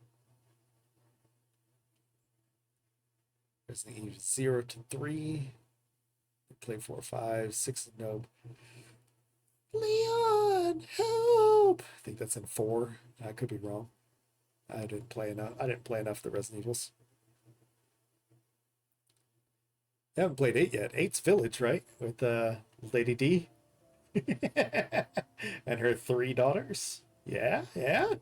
Resident Evil 0 to 3. Play 4, 5, 6, no. Leon, help! I think that's in 4. I could be wrong. I didn't play enough of the Resident Evils. I haven't played 8 yet. 8's Village, right? With Lady D. And her 3 daughters. Yeah, yeah.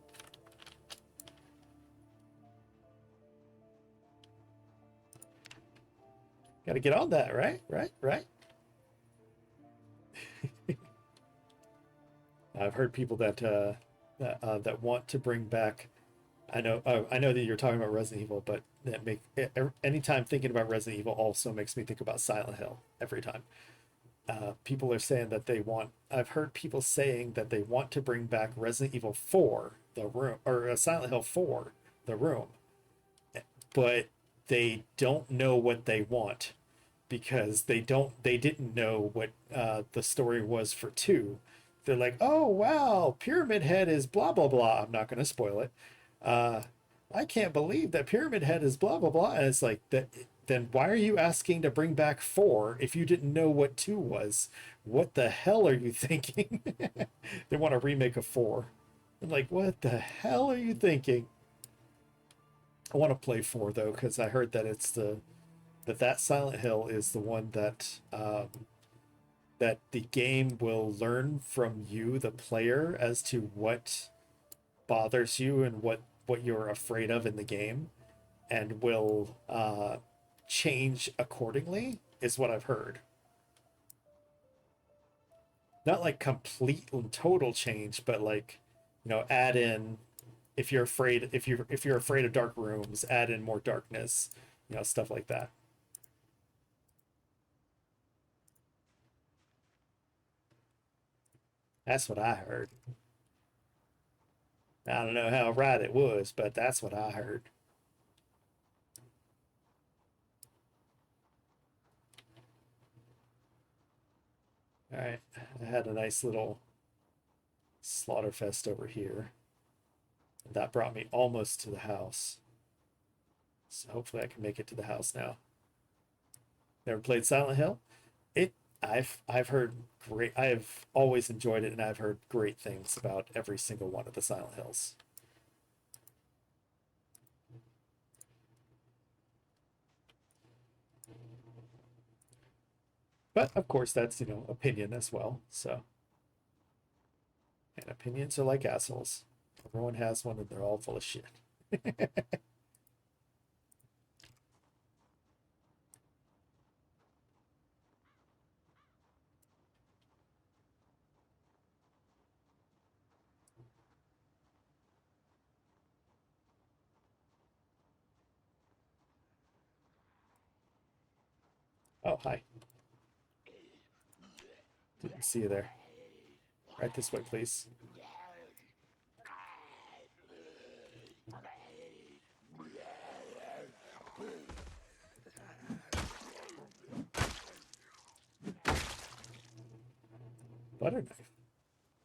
Gotta get on that, right? Right. I've heard people that want to bring back. I know that you're talking about Resident Evil, but that anytime thinking about Resident Evil also makes me think about Silent Hill every time. People are saying that they want. I've heard people saying that they want to bring back Resident Evil 4, The Room, or Silent Hill 4, The Room, but they don't know what they want because they didn't know what the story was for 2. They're like, oh wow, Pyramid Head is blah blah blah. I'm not going to spoil it. I can't believe that Pyramid Head is blah blah blah. And it's like that. Then why are you asking to bring back 4 if you didn't know what 2 was? What the hell are you thinking? They want to remake a 4. I'm like, what the hell are you thinking? I want to play 4 though, because I heard that it's that Silent Hill is the one that that the game will learn from you, the player, as to what bothers you and what you're afraid of in the game, and will change accordingly, is what I've heard. Not like complete and total change, but like, add in, if you're afraid of dark rooms, add in more darkness, stuff like that. That's what I heard. I don't know how right it was, but that's what I heard. All right, I had a nice little slaughterfest over here. That brought me almost to the house. So hopefully I can make it to the house now. Never played Silent Hill? I've heard great. I've always enjoyed it, and I've heard great things about every single one of the Silent Hills. But of course, that's opinion as well. So, and opinions are like assholes. Everyone has one, and they're all full of shit. Oh, hi. Didn't see you there. Right this way, please. Butter knife.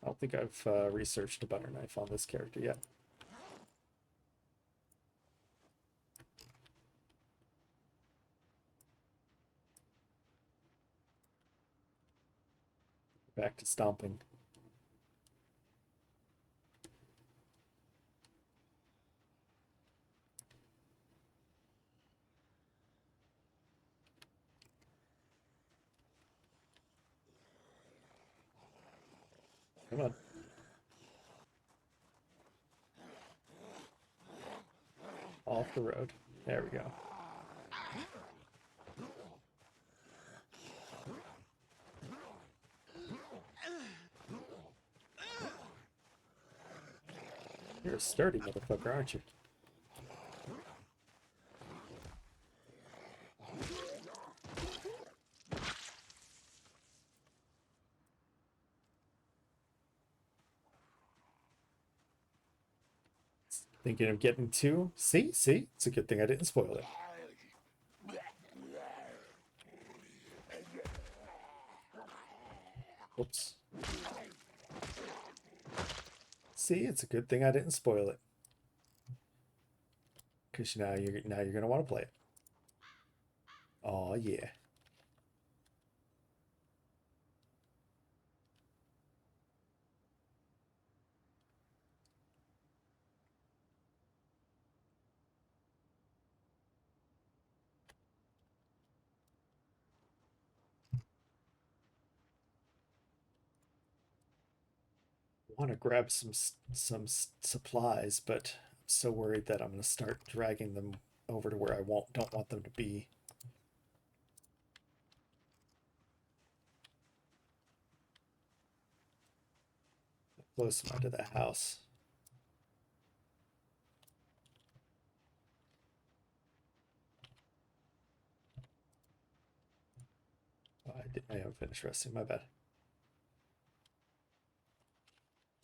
I don't think I've researched a butter knife on this character yet. Back to stomping. Come on. Off the road. There we go. You're a sturdy motherfucker, aren't you? Thinking of getting two? See? It's a good thing I didn't spoil it. Whoops. See, it's a good thing I didn't spoil it. Because now you're gonna want to play it. Oh yeah. Want to grab some supplies, but I'm so worried that I'm gonna start dragging them over to where I don't want them to be. Close enough to the house. Oh, I haven't finished resting. My bad.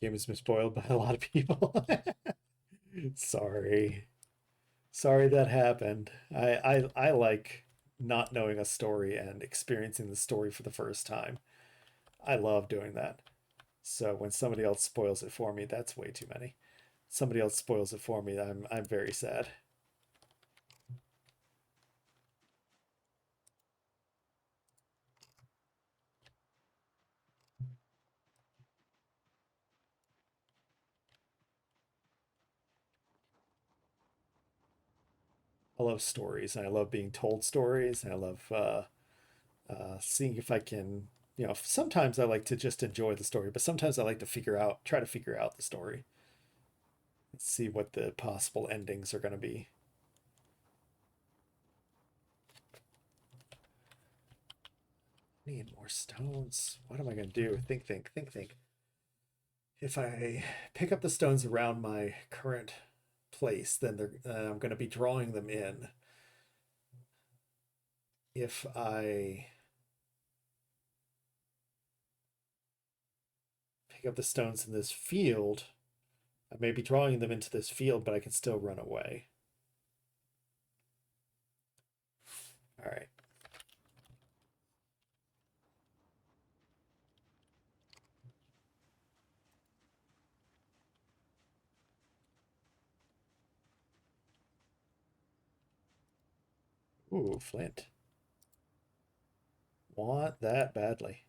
Game has been spoiled by a lot of people. Sorry. Sorry that happened. I like not knowing a story and experiencing the story for the first time. I love doing that. So when somebody else spoils it for me, that's way too many. Somebody else spoils it for me, I'm very sad. I love stories, and I love being told stories, and I love seeing if I can, sometimes I like to just enjoy the story, but sometimes I like to try to figure out the story. Let's see what the possible endings are going to be. Need more stones. What am I going to do? Think. If I pick up the stones around my current place, then I'm going to be drawing them in. If I pick up the stones in this field, I may be drawing them into this field, but I can still run away. All right. Ooh, flint. Want that badly.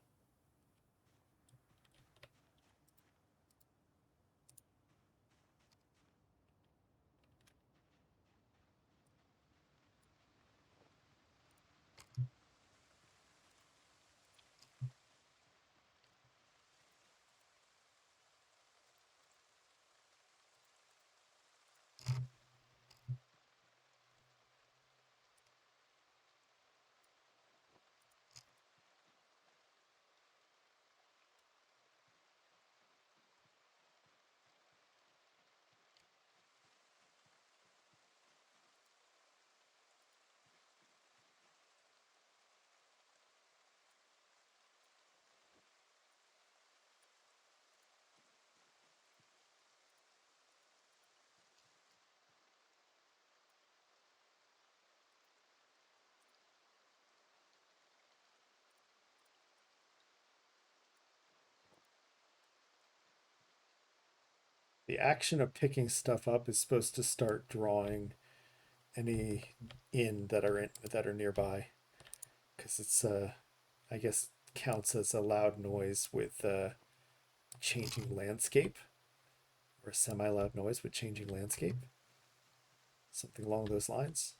The action of picking stuff up is supposed to start drawing any that are nearby, because it's I guess counts as a loud noise with changing landscape, or a semi-loud noise with changing landscape, something along those lines.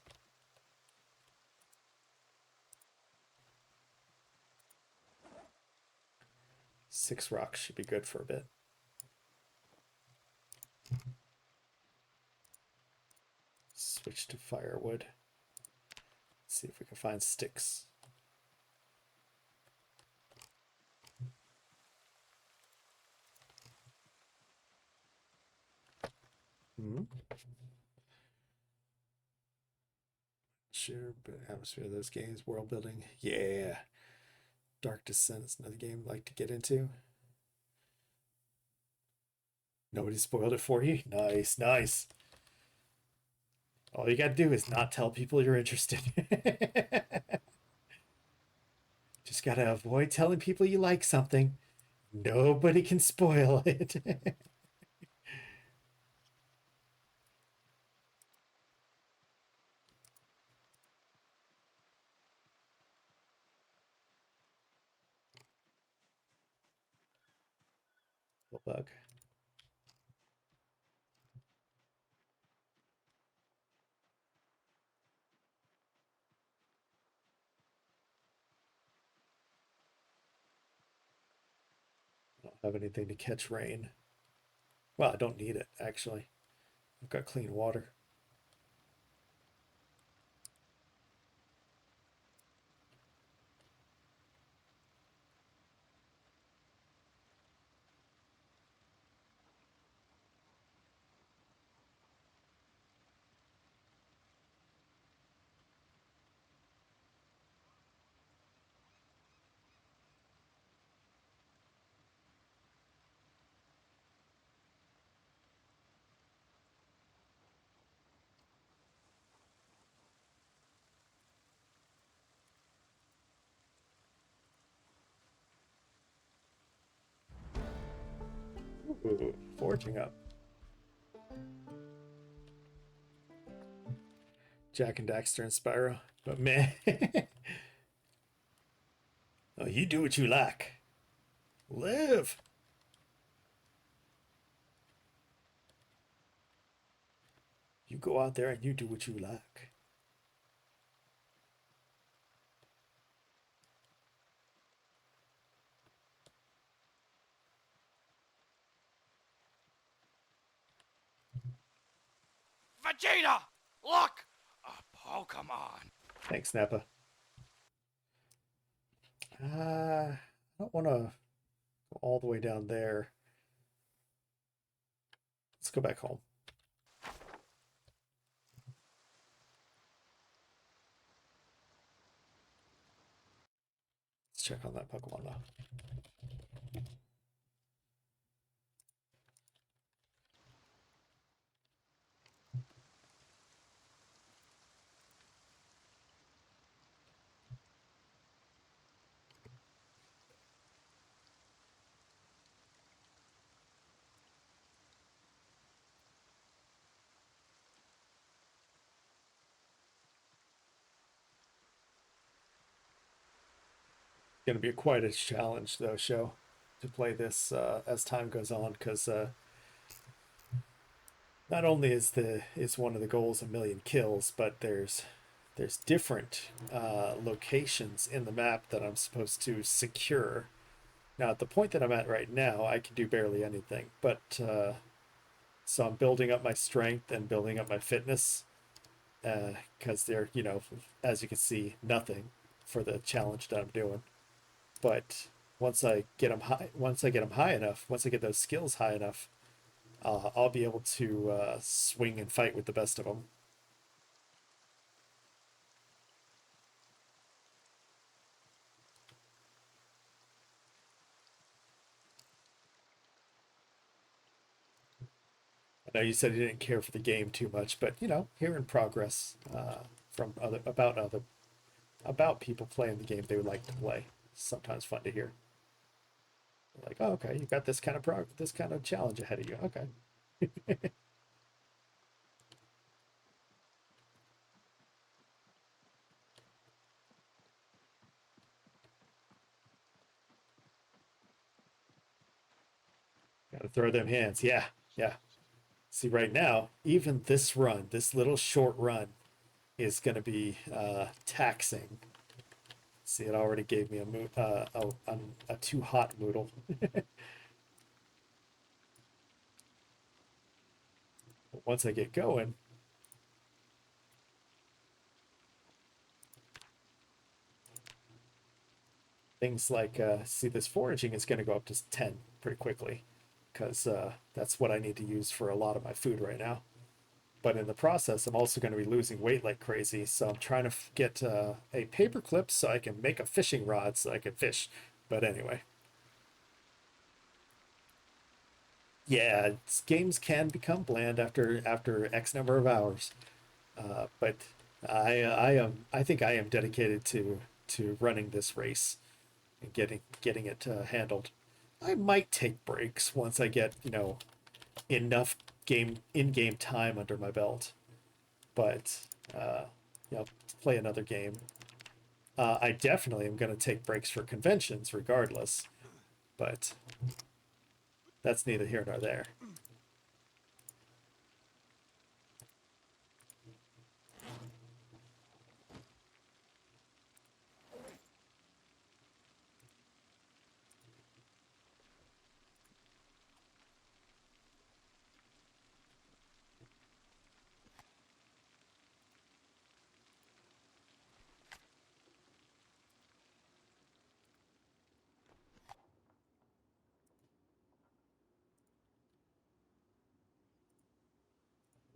Six rocks should be good for a bit. Switch to firewood. Let's see if we can find sticks. Hmm? Sure, but atmosphere of those games, world building. Yeah. Dark Descent is another game I'd like to get into. Nobody spoiled it for you? Nice, nice. All you gotta do is not tell people you're interested. Just gotta avoid telling people you like something. Nobody can spoil it. Bug. I don't have anything to catch rain. Well, I don't need it, actually. I've got clean water. Ooh, forging up. Jack and Daxter and Spyro. But man. Oh, you do what you like. Live. You go out there and you do what you like. Vegeta! Look! A Pokemon! Thanks, Nappa. I don't want to go all the way down there. Let's go back home. Let's check on that Pokemon now. Going to be quite a challenge, though, show to play this as time goes on, because not only is one of the goals a million kills, but there's different locations in the map that I'm supposed to secure. Now, at the point that I'm at right now, I can do barely anything, but so I'm building up my strength and building up my fitness, because they're, as you can see, nothing for the challenge that I'm doing. But once I get them high, once I get those skills high enough, I'll be able to swing and fight with the best of them. I know you said you didn't care for the game too much, but hearing progress from about people playing the game they would like to play, sometimes fun to hear. Like, oh, okay, you got this kind of challenge ahead of you. Okay. Got to throw them hands. Yeah, yeah. See, right now, even this run, this little short run, is going to be taxing. See, it already gave me a too hot Moodle. Once I get going, things like see, this foraging is going to go up to 10 pretty quickly, because that's what I need to use for a lot of my food right now. But in the process, I'm also going to be losing weight like crazy. So I'm trying to get a paper clip so I can make a fishing rod so I can fish. But anyway. Yeah, games can become bland after X number of hours. But I think I am dedicated to running this race and getting it handled. I might take breaks once I get, enough in-game time under my belt. But play another game. I definitely am going to take breaks for conventions regardless. But that's neither here nor there.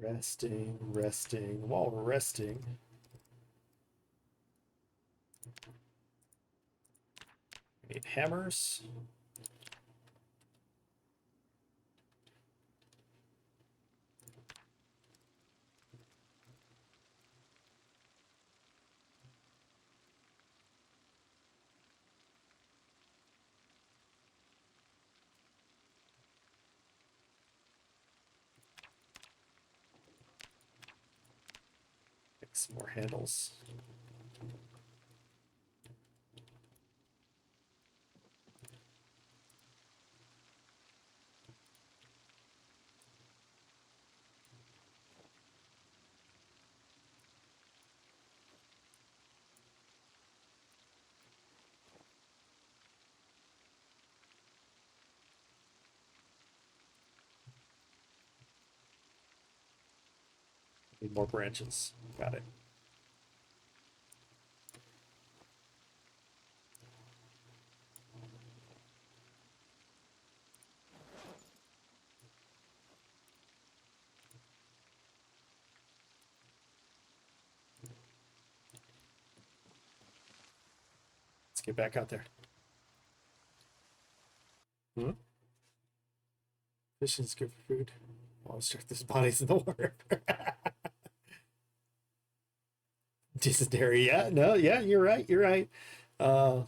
Resting. While we're resting, we need hammers. Make some more handles. Need more branches. Got it. Let's get back out there. Fishing's good for food. Well, let's check this body's in the water. Dysentery. Yeah, no, yeah, you're right. You're right. Uh,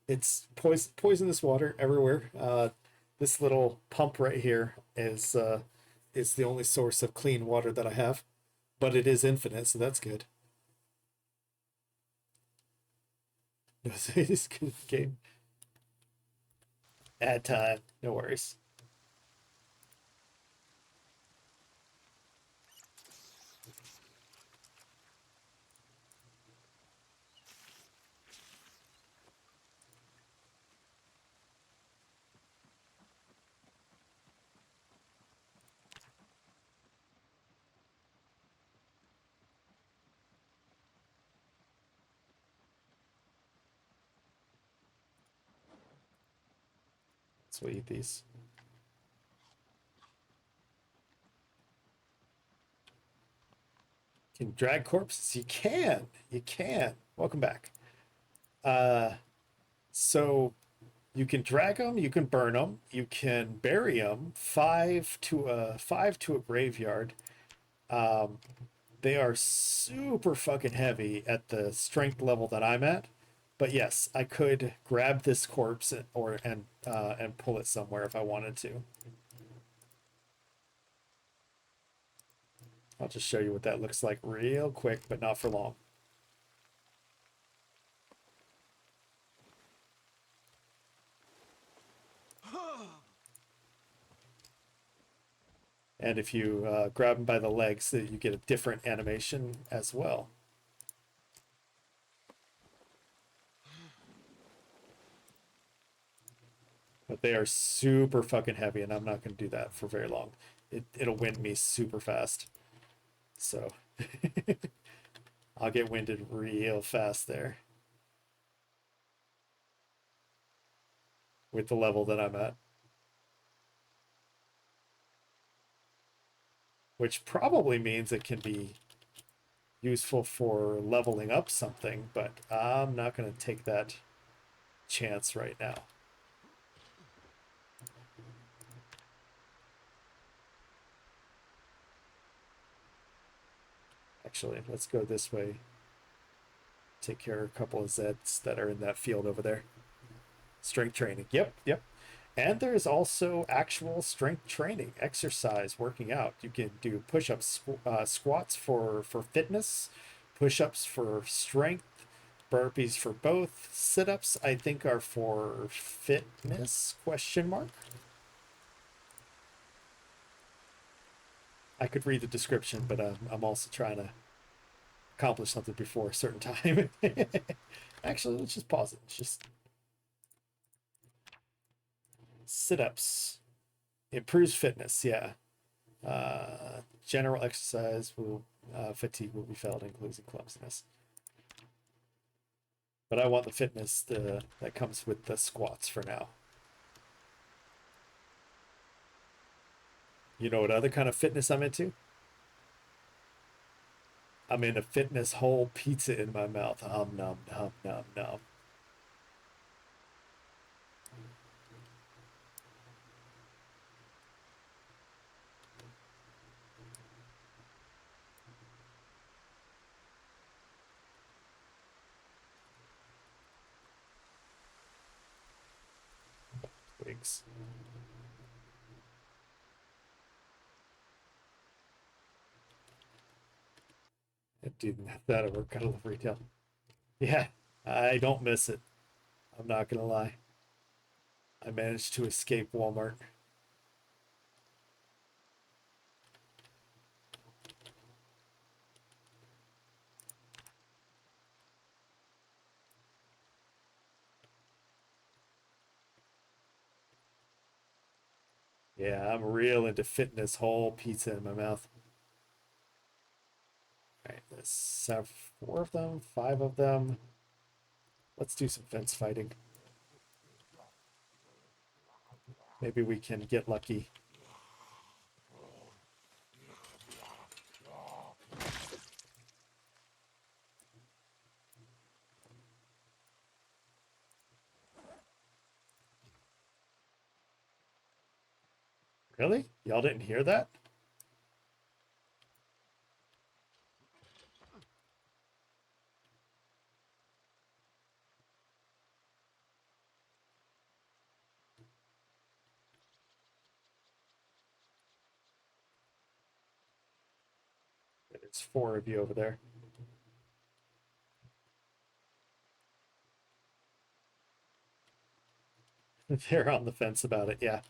it's poisonous water everywhere. This little pump right here is the only source of clean water that I have, but it is infinite, so that's good. No, it is good game. Add time, no worries. So we eat these. Can drag corpses? You can. You can. Welcome back. So you can drag them, you can burn them, you can bury them. Five to a graveyard. They are super fucking heavy at the strength level that I'm at. But yes, I could grab this corpse and pull it somewhere if I wanted to. I'll just show you what that looks like real quick, but not for long. And if you grab them by the legs, you get a different animation as well. But they are super fucking heavy, and I'm not going to do that for very long. It'll wind me super fast. So I'll get winded real fast there with the level that I'm at. which probably means it can be useful for leveling up something, but I'm not going to take that chance right now. Actually, let's go this way. Take care of a couple of Zeds that are in that field over there. Strength training. Yep, yep. And there's also actual strength training, exercise, working out. You can do push-ups, squats for fitness, push-ups for strength, burpees for both. Sit-ups, I think, are for fitness, question mark. I could read the description, but I'm also trying to accomplish something before a certain time. Actually, let's just pause it. Let's just sit-ups improves fitness. Yeah. General exercise will fatigue will be felt, including clumsiness. But I want the fitness that comes with the squats for now. You know what other kind of fitness I'm into? I'm into fitness whole pizza in my mouth. Nom nom nom nom. Twigs. Dude, that'll work. Gotta love retail. Yeah, I don't miss it. I'm not gonna lie. I managed to escape Walmart. Yeah, I'm real into fitness whole pizza in my mouth. Alright, let's have 4 of them, 5 of them. Let's do some fence fighting. Maybe we can get lucky. Really? Y'all didn't hear that? There's 4 of you over there. They're on the fence about it, yeah.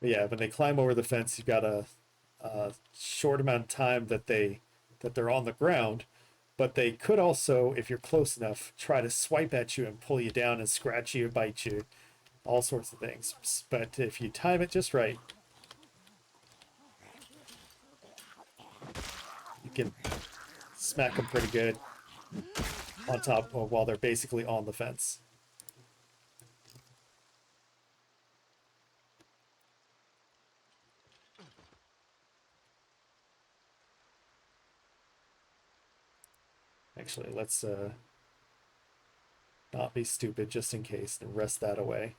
But yeah, when they climb over the fence, you got a short amount of time that they're on the ground, but they could also, if you're close enough, try to swipe at you and pull you down and scratch you, bite you, all sorts of things. But if you time it just right, you can smack them pretty good on top of, while they're basically on the fence. Actually, let's not be stupid just in case and rest that away.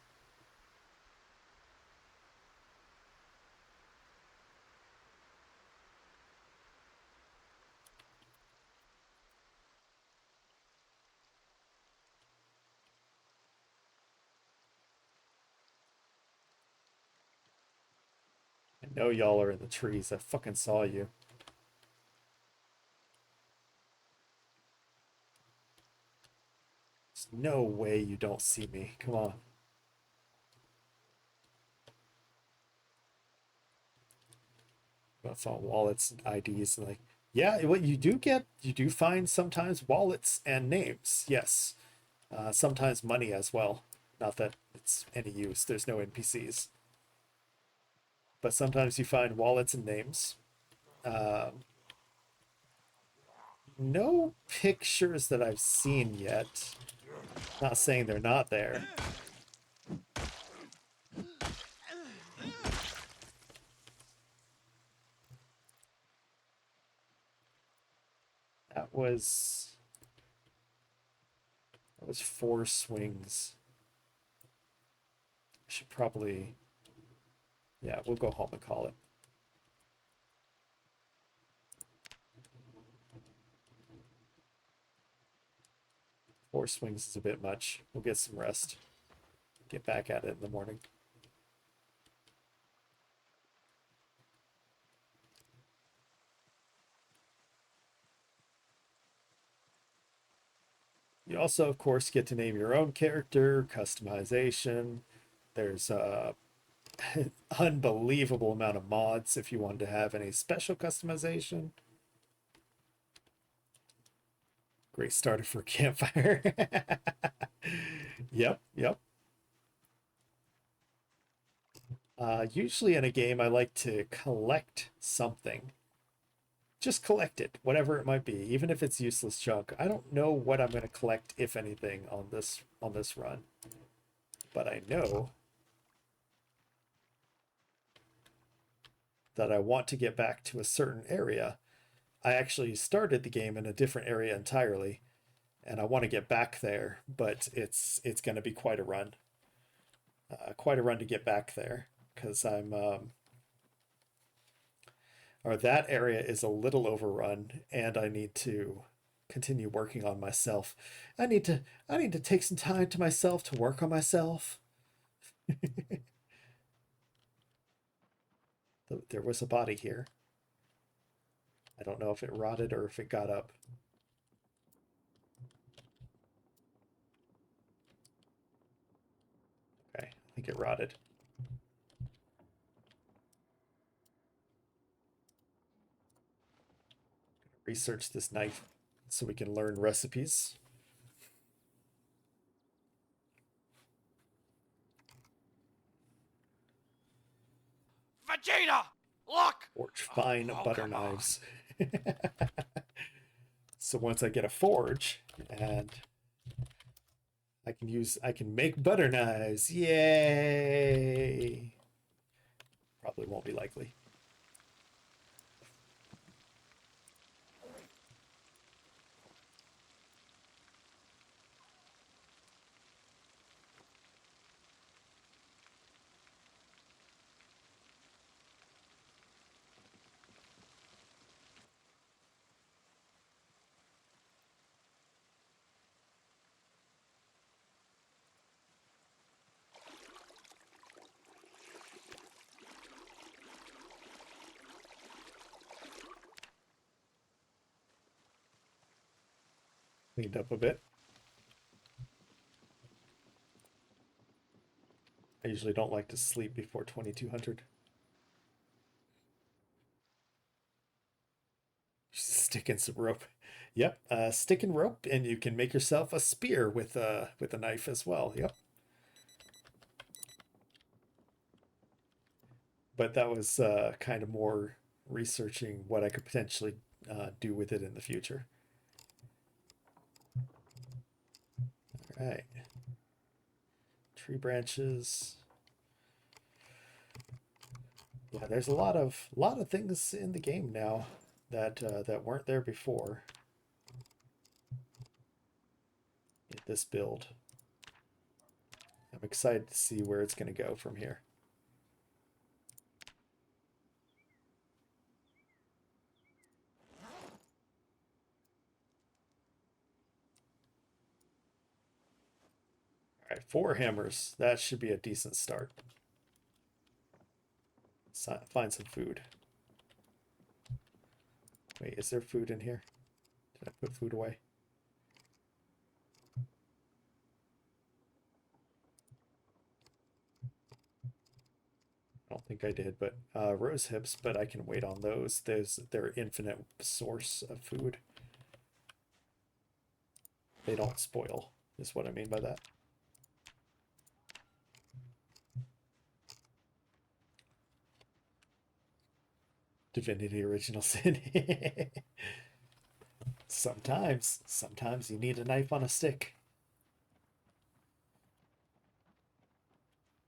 I know y'all are in the trees. I fucking saw you. There's no way you don't see me. Come on. That's all wallets and IDs. Like, yeah, what you do find sometimes wallets and names. Yes. Sometimes money as well. Not that it's any use. There's no NPCs. But sometimes you find wallets and names. No pictures that I've seen yet. Not saying they're not there. was 4 swings. Should probably, yeah, we'll go home and call it. Four swings is a bit much. We'll get some rest. Get back at it in the morning. You also, of course, get to name your own character, customization. There's a unbelievable amount of mods if you want to have any special customization. Great starter for a campfire. Yep. Usually in a game, I like to collect something. Just collect it, whatever it might be, even if it's useless junk. I don't know what I'm going to collect, if anything, on this run, but I know that I want to get back to a certain area. I actually started the game in a different area entirely, and I want to get back there, but it's going to be quite a run. Quite a run to get back there, because I'm or that area is a little overrun, and I need to continue working on myself. I need to take some time to myself to work on myself. There was a body here. I don't know if it rotted or if it got up. Okay, I think it rotted. Research this knife so we can learn recipes. Vegeta! Look! Forge fine Oh, butter come on. knives. So once I get a forge and I can make butter knives. Yay! Probably won't be likely. Cleaned up a bit. I usually don't like to sleep before 2200. Stick and some rope. Yep, stick and rope, and you can make yourself a spear with a knife as well. Yep. But that was kind of more researching what I could potentially do with it in the future. All right. Tree branches. Yeah, there's a lot of things in the game now that that weren't there before in this build. I'm excited to see where it's going to go from here. All right, 4 hammers. That should be a decent start. Find some food. Wait, is there food in here? Did I put food away? I don't think I did, but rose hips, but I can wait on those. They're infinite source of food. They don't spoil, is what I mean by that. Divinity Original Sin. Sometimes you need a knife on a stick.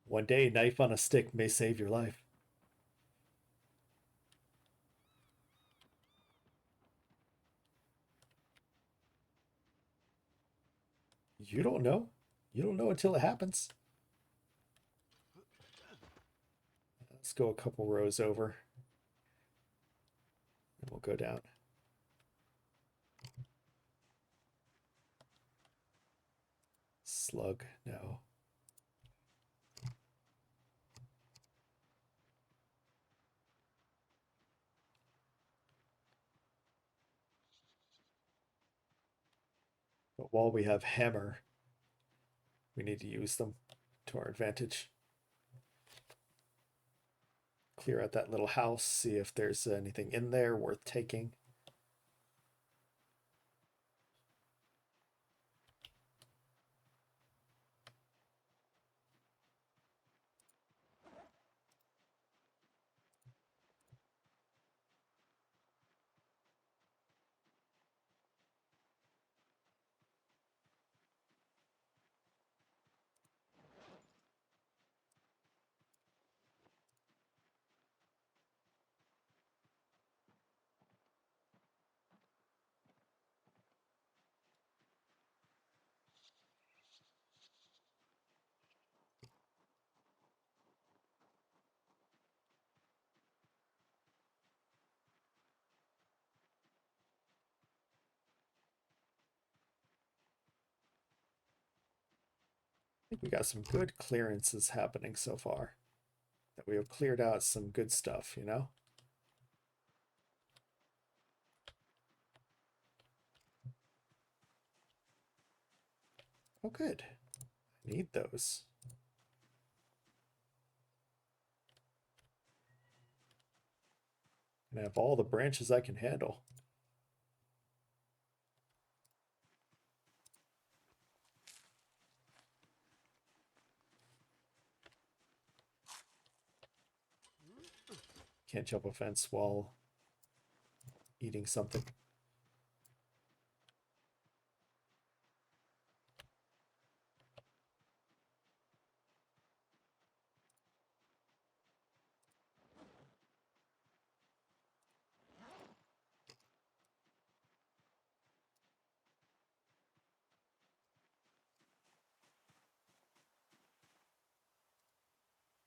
One day, knife on a stick may save your life. You don't know. You don't know until it happens. Let's go a couple rows over. And we'll go down. Slug, no. But while we have hammer, we need to use them to our advantage. Clear out that little house, see if there's anything in there worth taking. I think we got some good clearances happening so far. That we have cleared out some good stuff, you know? Oh, good. I need those. And I have all the branches I can handle. Can't jump a fence while eating something.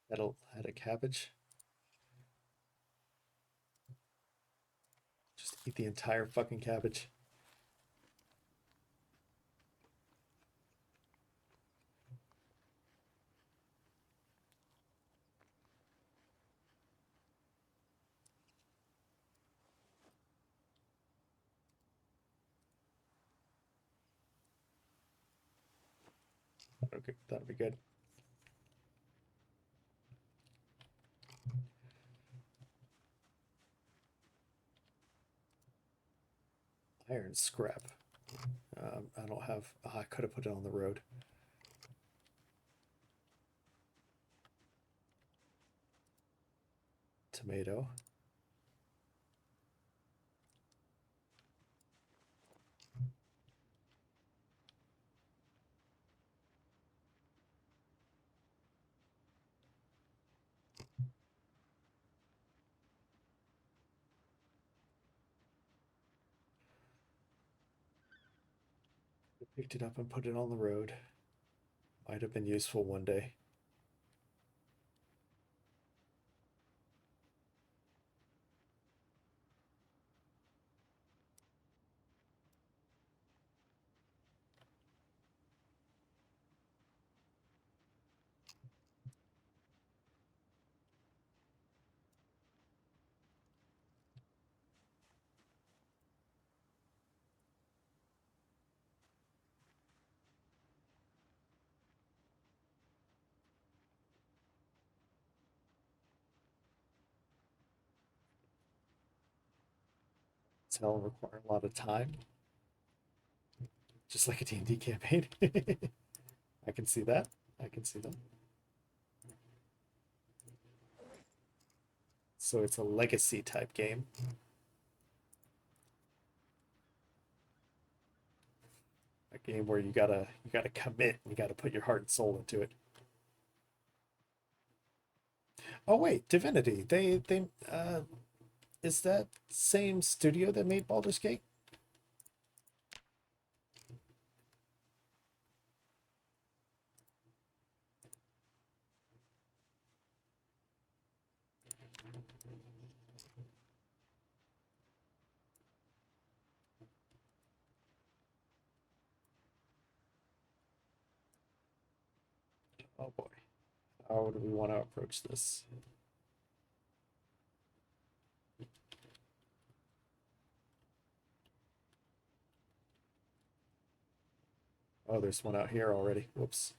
That'll add a cabbage. Just eat the entire fucking cabbage. Okay, that'll be good. Iron scrap. I don't have. I could have put it on the road. Tomato. Picked it up and put it on the road. Might have been useful one day. It'll require a lot of time. Just like a D&D campaign. I can see that. I can see that. So it's a legacy type game. A game where you gotta commit, you gotta put your heart and soul into it. Oh wait, Divinity. They is that same studio that made Baldur's Gate? Oh boy. How do we want to approach this? Oh, there's one out here already. Whoops.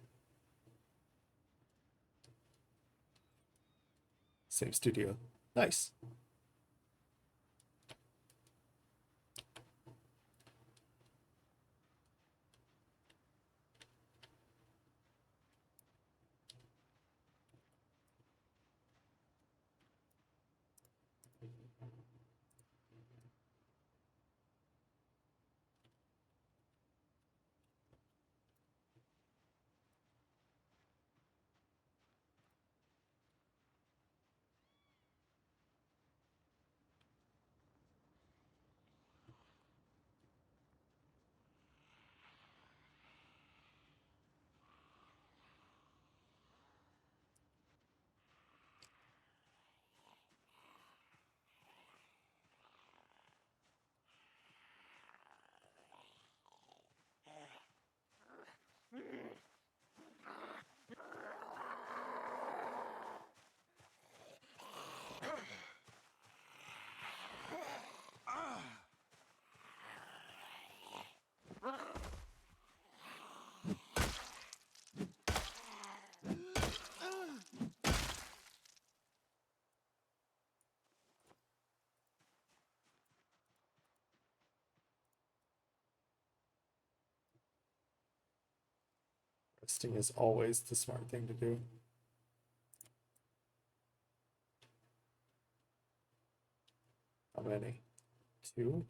Same studio. Nice. Resting is always the smart thing to do. How many? 2?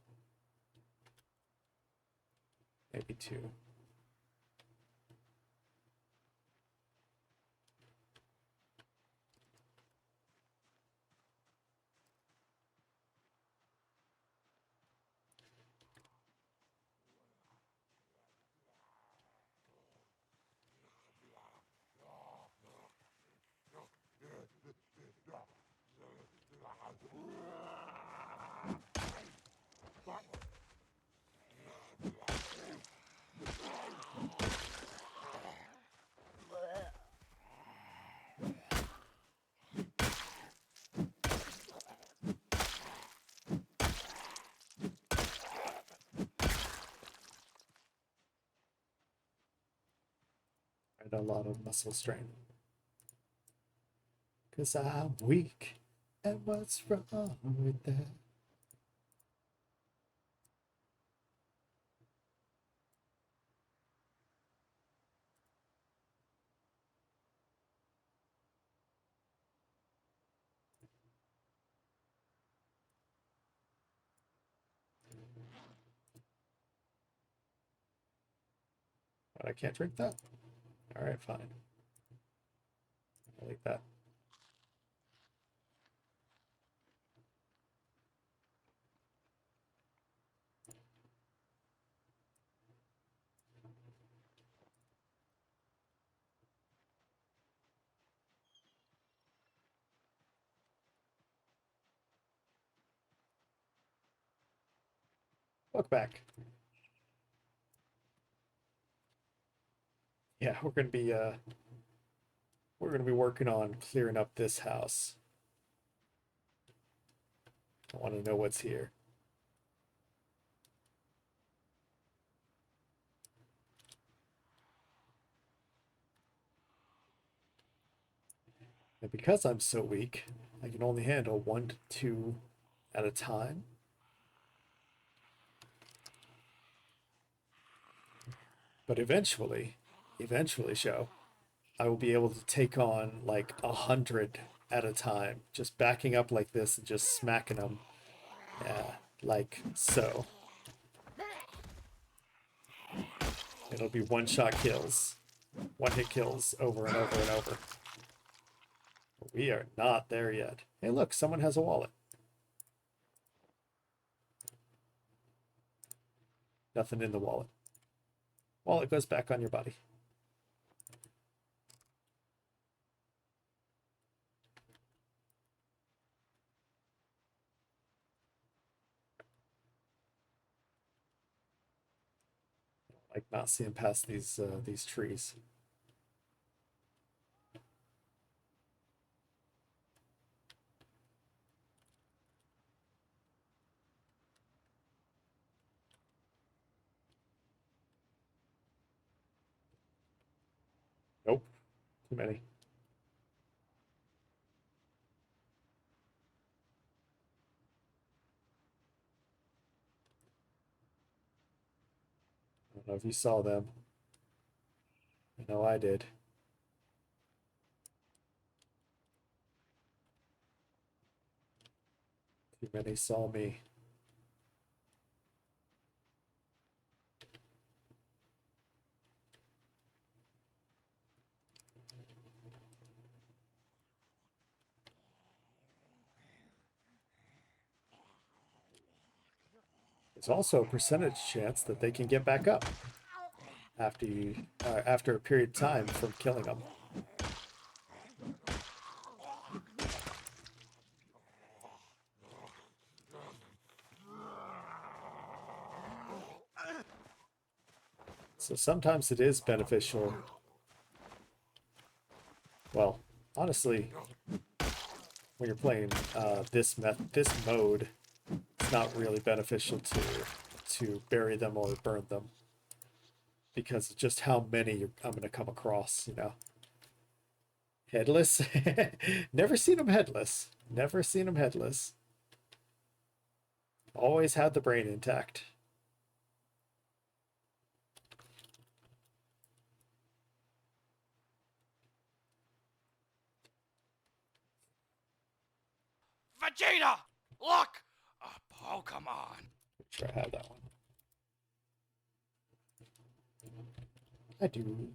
Maybe 2. And a lot of muscle strain. Cause I'm weak. And what's wrong with that? But I can't drink that? Alright, fine. I like that. Look back. Yeah, we're gonna be working on clearing up this house. I want to know what's here. And because I'm so weak, I can only handle 1 to 2 at a time. But eventually, show, I will be able to take on like 100 at a time, just backing up like this and just smacking them. Yeah, like so. It'll be one-shot kills, one-hit kills over and over and over. We are not there yet. Hey, look, someone has a wallet. Nothing in the wallet. Wallet goes back on your body. Like not seeing past these trees. Nope, too many. I don't know if you saw them. I know I did. Too many saw me. There's also a percentage chance that they can get back up after a period of time from killing them. So sometimes it is beneficial. Well, honestly, when you're playing this mode, it's not really beneficial to bury them or burn them, because of just how many I'm going to come across, you know. Headless? Never seen them headless. Never seen them headless. Always had the brain intact. Vegeta! Look! A Pokemon! Make sure I have that one. I do.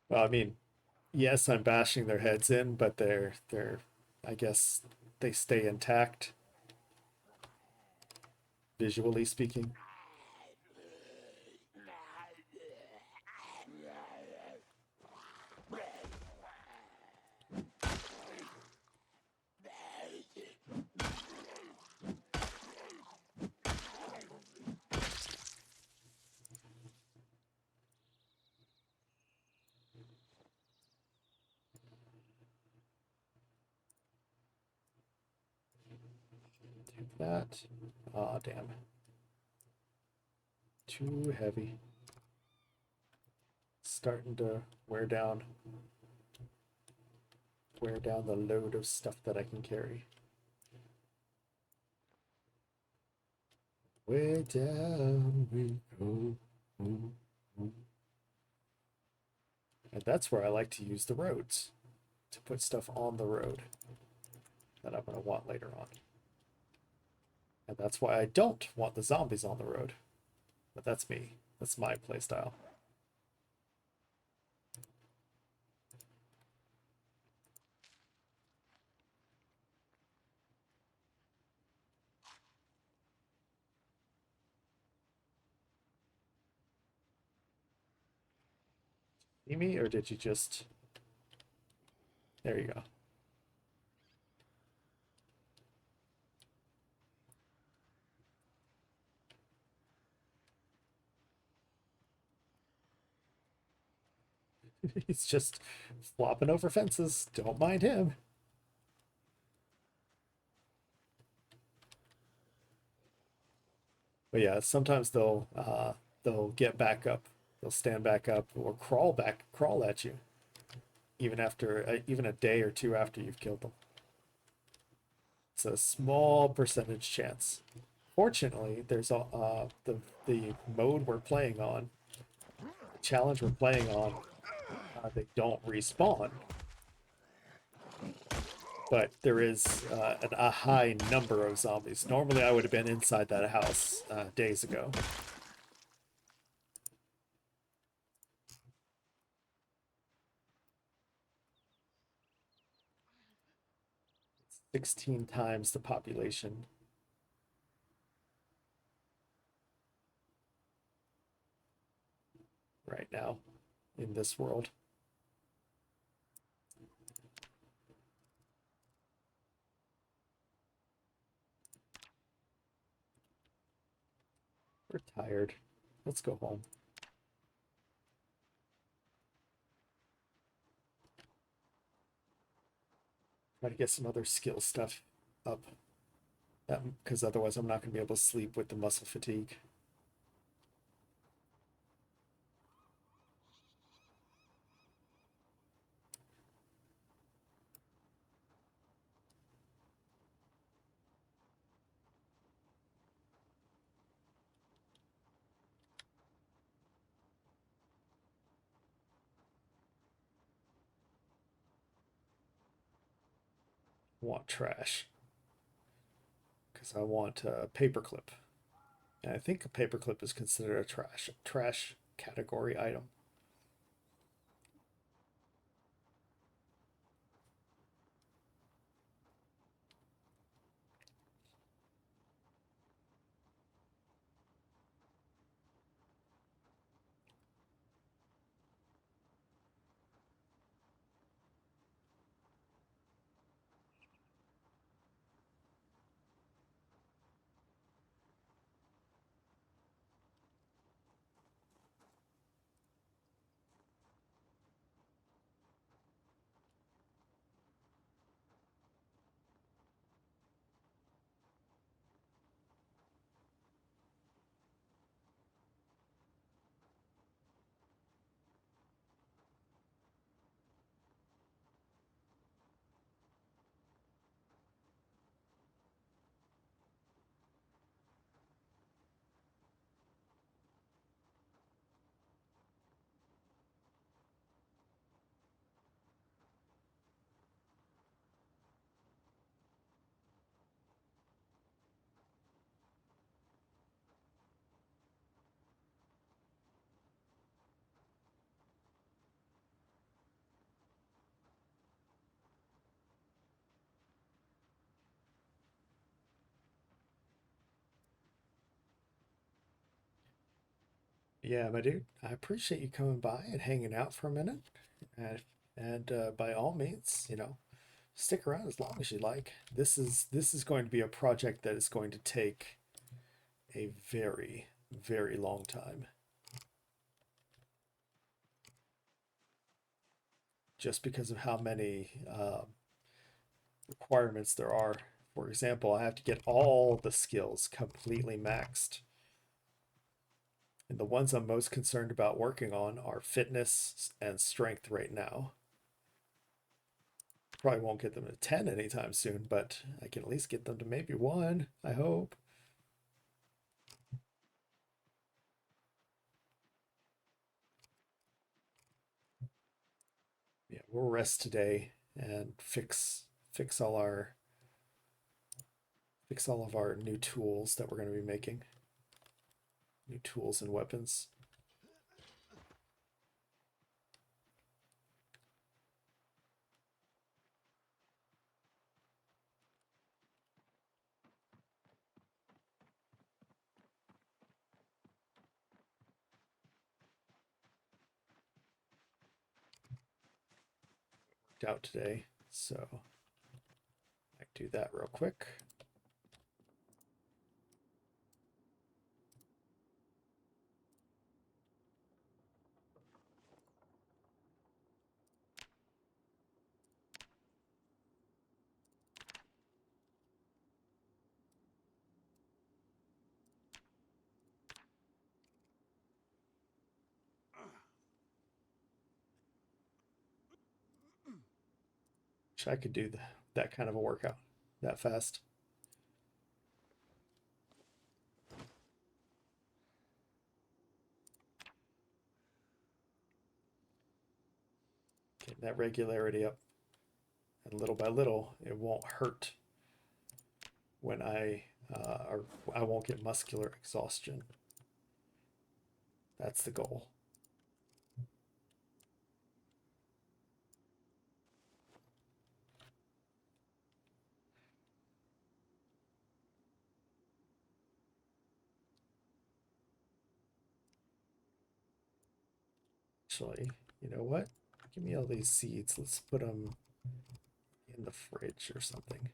Well, I mean, yes, I'm bashing their heads in, but they're I guess they stay intact, visually speaking. Take that. Aw, damn. Too heavy. Starting to wear down the load of stuff that I can carry. Way down we go. Ooh, ooh. And that's where I like to use the roads, to put stuff on the road that I'm going to want later on. And that's why I don't want the zombies on the road. But that's me. That's my playstyle. See me, or did you just... There you go. He's just flopping over fences. Don't mind him. But yeah, sometimes they'll get back up. They'll stand back up or crawl at you, even after even a day or two after you've killed them. It's a small percentage chance. Fortunately, there's the mode we're playing on, the challenge we're playing on. They don't respawn, but there is a high number of zombies. Normally, I would have been inside that house days ago. 16 times the population. Right now in this world. We're tired. Let's go home. Try to get some other skill stuff up. Because otherwise I'm not going to be able to sleep with the muscle fatigue. Want trash. Because I want a paperclip. And I think a paperclip is considered a trash category item. Yeah, my dude, I appreciate you coming by and hanging out for a minute. And by all means, stick around as long as you like. This is going to be a project that is going to take a very, very long time. Just because of how many requirements there are. For example, I have to get all the skills completely maxed. And the ones I'm most concerned about working on are fitness and strength right now. Probably won't get them to 10 anytime soon, but I can at least get them to maybe 1, I hope. Yeah, we'll rest today and fix all of our new tools that we're going to be making. New tools and weapons. Out today, so I can do that real quick. Wish I could do that kind of a workout that fast. Getting that regularity up. And little by little, it won't hurt when I won't get muscular exhaustion. That's the goal. Actually, you know what? Give me all these seeds. Let's put them in the fridge or something.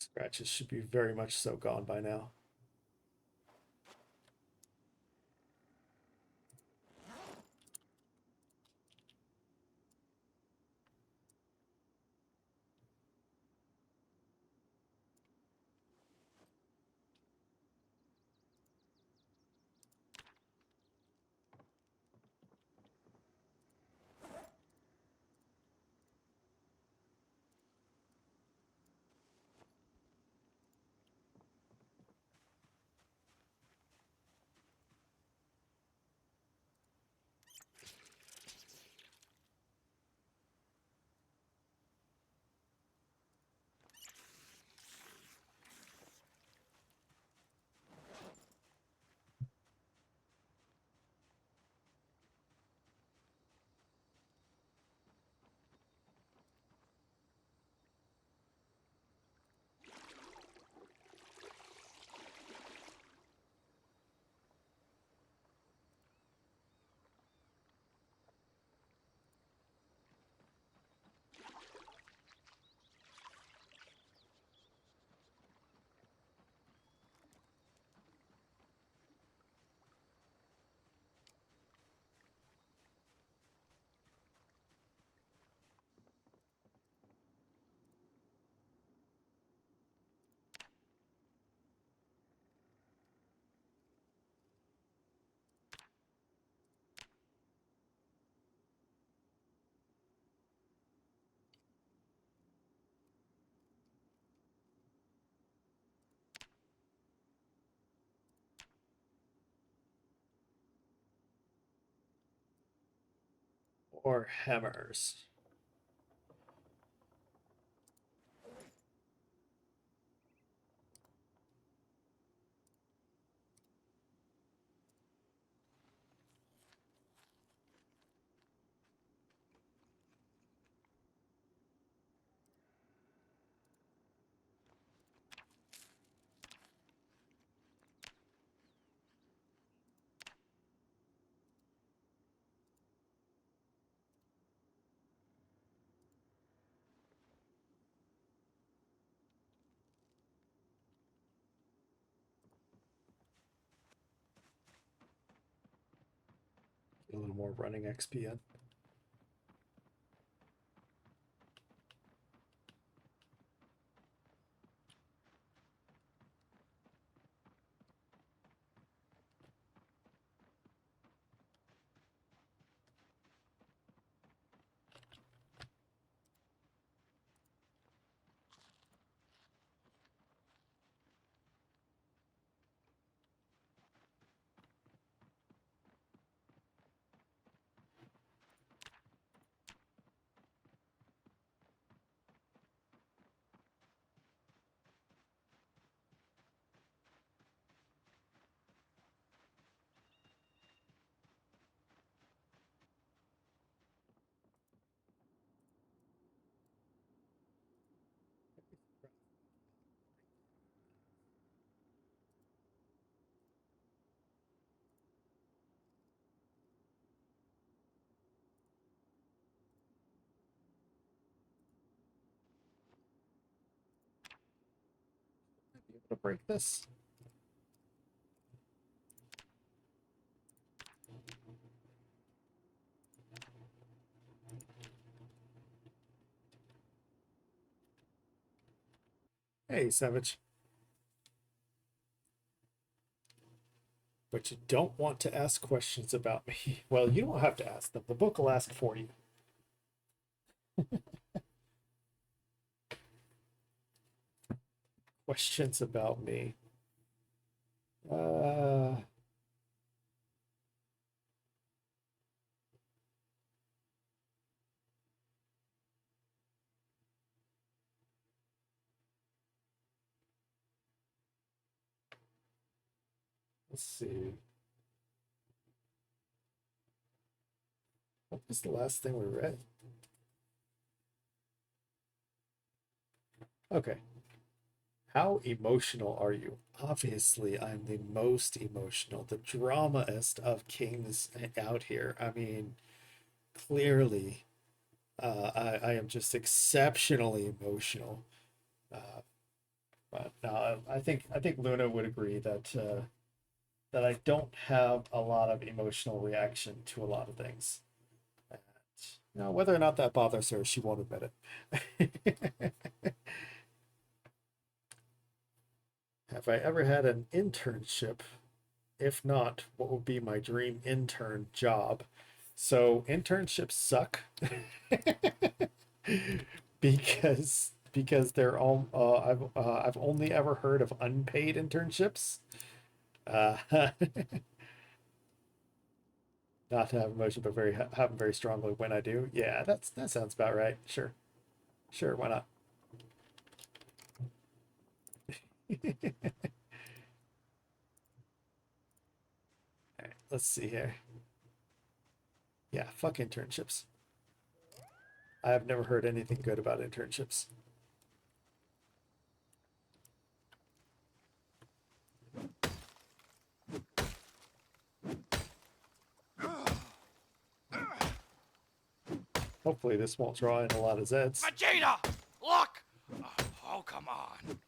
Scratches should be very much so gone by now. Or hammers. Get a little more running XP in. Be able to break this. Hey, Savage. But you don't want to ask questions about me. Well, you don't have to ask them. The book will ask for you. Questions about me. Let's see. What was the last thing we read? Okay. How emotional are you? Obviously, I'm the most emotional, the dramaest of kings out here. I mean, clearly, I am just exceptionally emotional. Uh, but no, I think Luna would agree that that I don't have a lot of emotional reaction to a lot of things. And, whether or not that bothers her, she won't admit it. Have I ever had an internship? If not, what would be my dream intern job? So internships suck because they're all I've only ever heard of unpaid internships. Not to have emotion, but have them very strongly when I do. Yeah, that sounds about right. Sure, sure, why not? All right, let's see here. Yeah, fuck internships. I have never heard anything good about internships. Hopefully this won't draw in a lot of Zeds. Vegeta! Look! Oh, come on.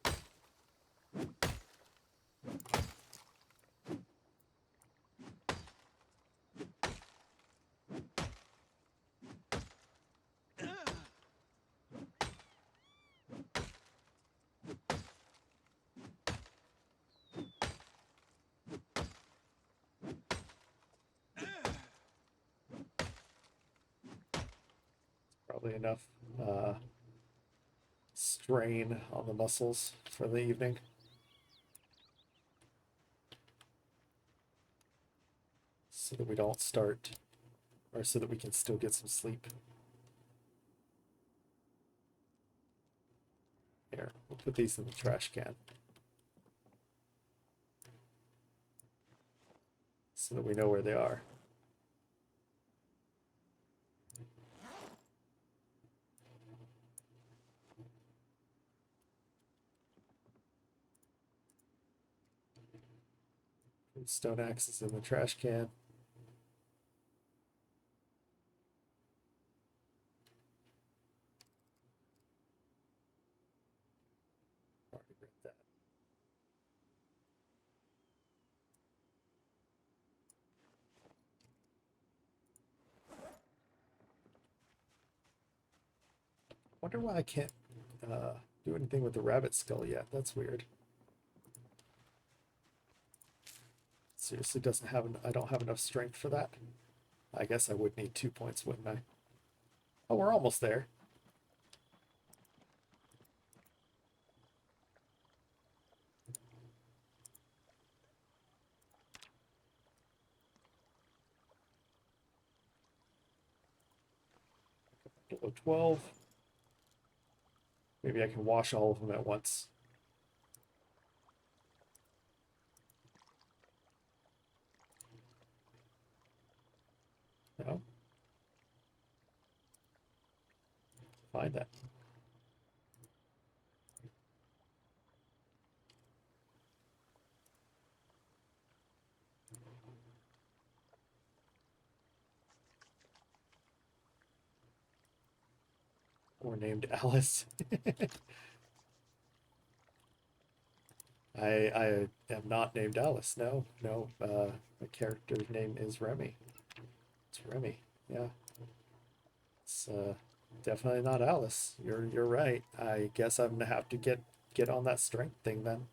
Probably enough strain on the muscles for the evening. So that we don't start, or so that we can still get some sleep. Here, we'll put these in the trash can. So that we know where they are. Stone axe is in the trash can. Already read that. Wonder why I can't do anything with the rabbit skull yet. That's weird. Seriously, doesn't have I don't have enough strength for that. I guess I would need 2 points, wouldn't I? Oh, we're almost there. Below 12. Maybe I can wash all of them at once. No? Find that. Or named Alice. I am not named Alice. No, no. My character's name is Remy. It's Remy. Yeah. It's definitely not Alice. You're right. I guess I'm gonna have to get on that strength thing then.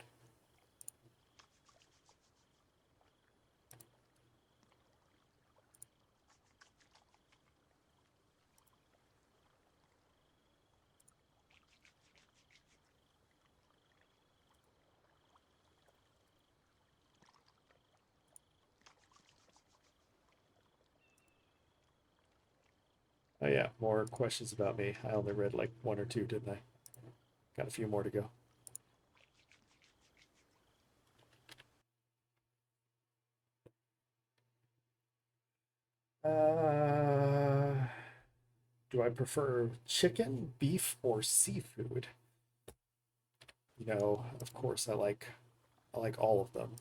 Oh yeah, more questions about me. I only read like 1 or 2, didn't I? Got a few more to go. Do I prefer chicken, beef, or seafood? You know, of course, I like all of them.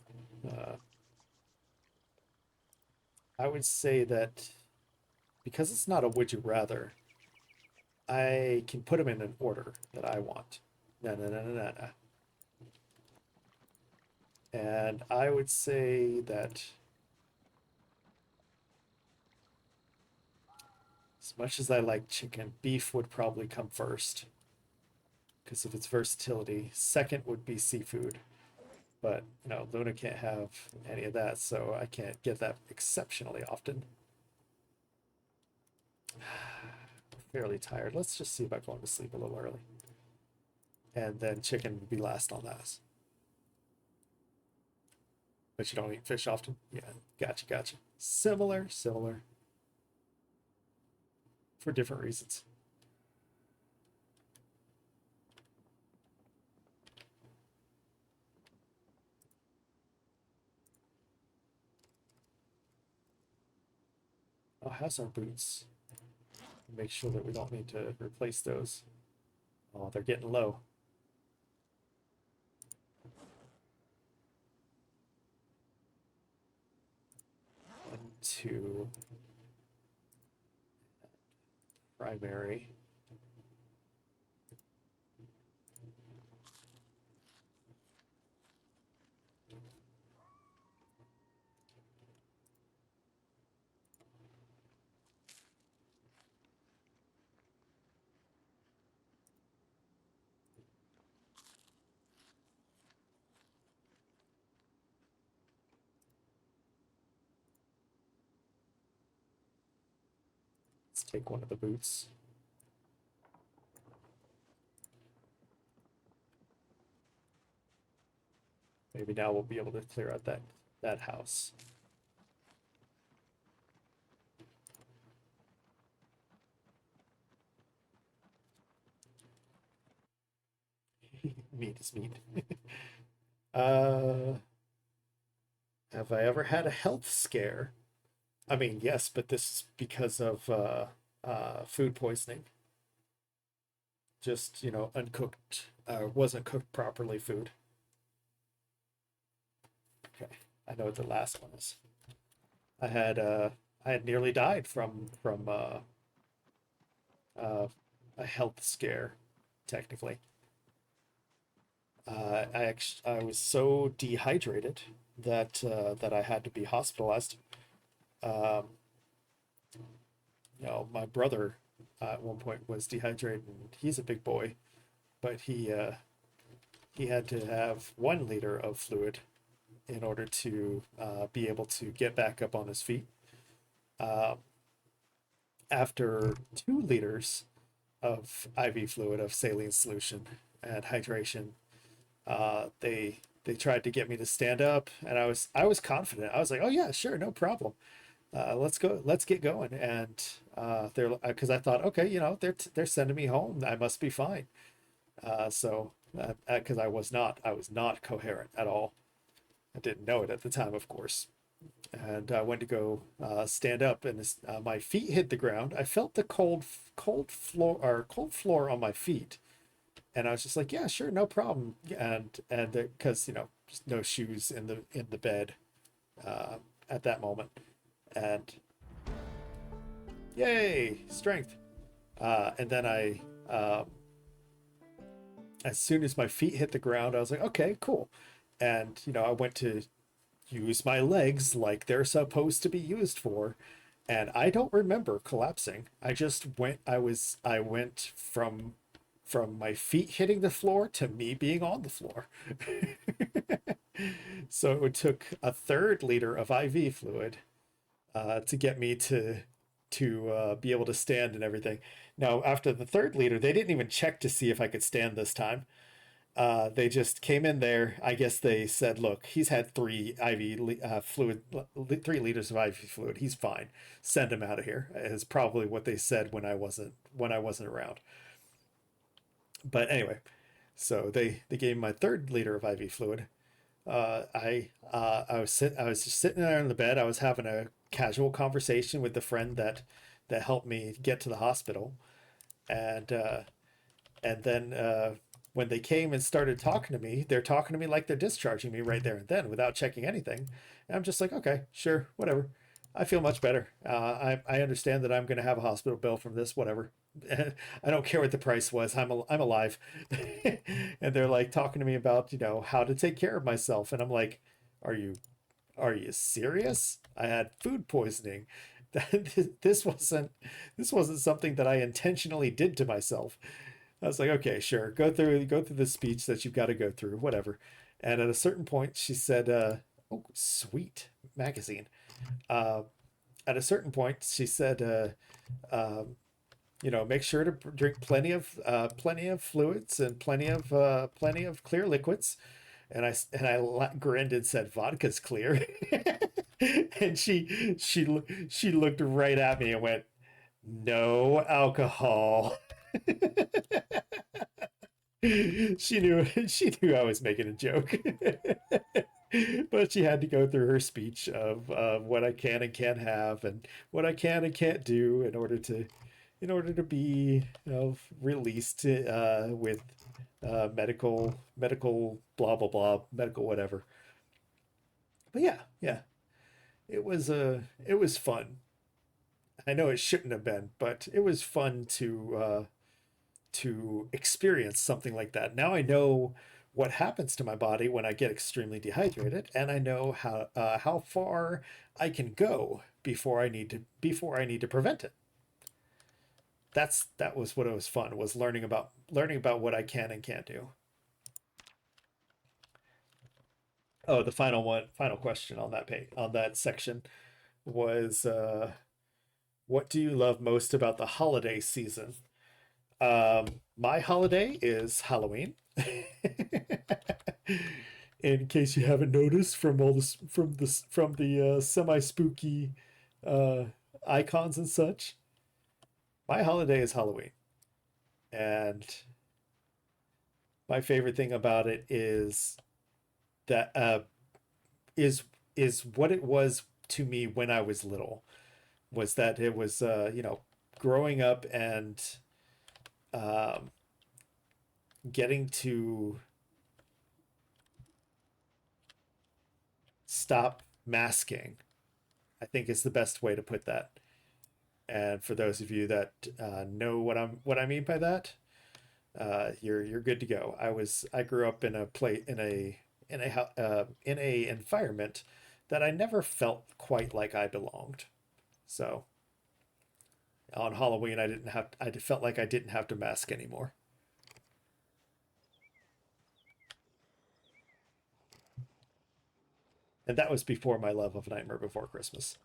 I would say that because it's not a would you rather, I can put them in an order that I want. No, no, no, no, no, no. And I would say that as much as I like chicken, beef would probably come first because of its versatility. Second would be seafood. But, you know, Luna can't have any of that, so I can't get that exceptionally often. Fairly tired. Let's just see about going to sleep a little early. And then chicken would be last on that. But you don't eat fish often? Yeah, gotcha, gotcha. Similar, similar. For different reasons. Oh, how's our boots? Make sure that we don't need to replace those. Oh, they're getting low. One, two. Primary. Let's take one of the boots. Maybe now we'll be able to clear out that house. Meat is meat. uh, have I ever had a health scare? I mean, yes, but this is because of food poisoning. Just, you know, uncooked, wasn't cooked properly food. Okay, I know what the last one is. I had nearly died from a health scare, technically. I was so dehydrated that that I had to be hospitalized. Um, you know, my brother at one point was dehydrated, and he's a big boy, but he had to have 1 liter of fluid in order to be able to get back up on his feet. Um, After 2 liters of IV fluid of saline solution and hydration, they tried to get me to stand up, and I was confident. I was like, oh yeah, sure, no problem. Let's go, let's get going. And they're because I thought, okay, you know, they're sending me home, I must be fine. So because I was not coherent at all. I didn't know it at the time, of course. And I went to go stand up, and my feet hit the ground. I felt the cold floor on my feet, and I was just like, yeah, sure, no problem. And because you know, just no shoes in the bed at that moment, and yay, strength. And then as soon as my feet hit the ground, I was like, okay, cool. And you know, I went to use my legs like they're supposed to be used for, and I don't remember collapsing. I went from my feet hitting the floor to me being on the floor. So it took a 1/3 liter of IV fluid to get me to be able to stand and everything. Now, after the 3rd liter, they didn't even check to see if I could stand this time. They just came in there. I guess they said, "Look, he's had 3 liters of IV fluid. He's fine. Send him out of here." Is probably what they said when I wasn't around. But anyway, so they gave me my 3rd liter of IV fluid. I was just sitting there in the bed. I was having a casual conversation with the friend that helped me get to the hospital, and then when they came and started talking to me, they're talking to me like they're discharging me right there and then without checking anything. And I'm just like, okay, sure, whatever. I feel much better. I understand that I'm going to have a hospital bill from this, whatever. I don't care what the price was. I'm alive. And they're like talking to me about, how to take care of myself. And I'm like, are you are you serious? I had food poisoning. This wasn't something that I intentionally did to myself. I was like, okay, sure, go through the speech that you've got to go through, whatever. And at a certain point, she said, "Oh, sweet magazine." Uh, at a certain point, she said, make sure to drink plenty of fluids and plenty of clear liquids." And I grinned and said, "Vodka's clear." And she looked right at me and went, "No alcohol." She knew I was making a joke. But she had to go through her speech of what I can and can't have and what I can and can't do in order to be released with medical blah blah blah, medical whatever. But yeah, it was fun. I know it shouldn't have been, but it was fun to experience something like that. Now I know what happens to my body when I get extremely dehydrated, and I know how far I can go before I need to prevent it. That was what it was fun, was learning about what I can and can't do. Oh, the final question on that page, on that section, was what do you love most about the holiday season? My holiday is Halloween. In case you haven't noticed from all this from the semi spooky uh, icons and such, my holiday is Halloween, and my favorite thing about it that is is what it was to me when I was little. Was that it was growing up and um, getting to stop masking, I think is the best way to put that. And for those of you that know what I mean by that, you're good to go. I grew up in a environment that I never felt quite like I belonged. So on Halloween, I felt like I didn't have to mask anymore. And that was before my love of Nightmare Before Christmas.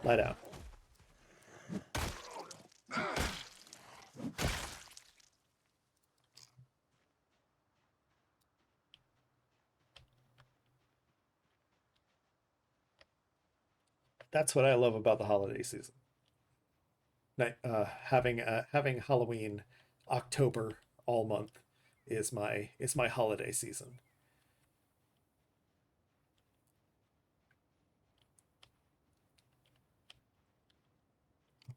Lie down. That's what I love about the holiday season. Having Halloween October all month is my holiday season.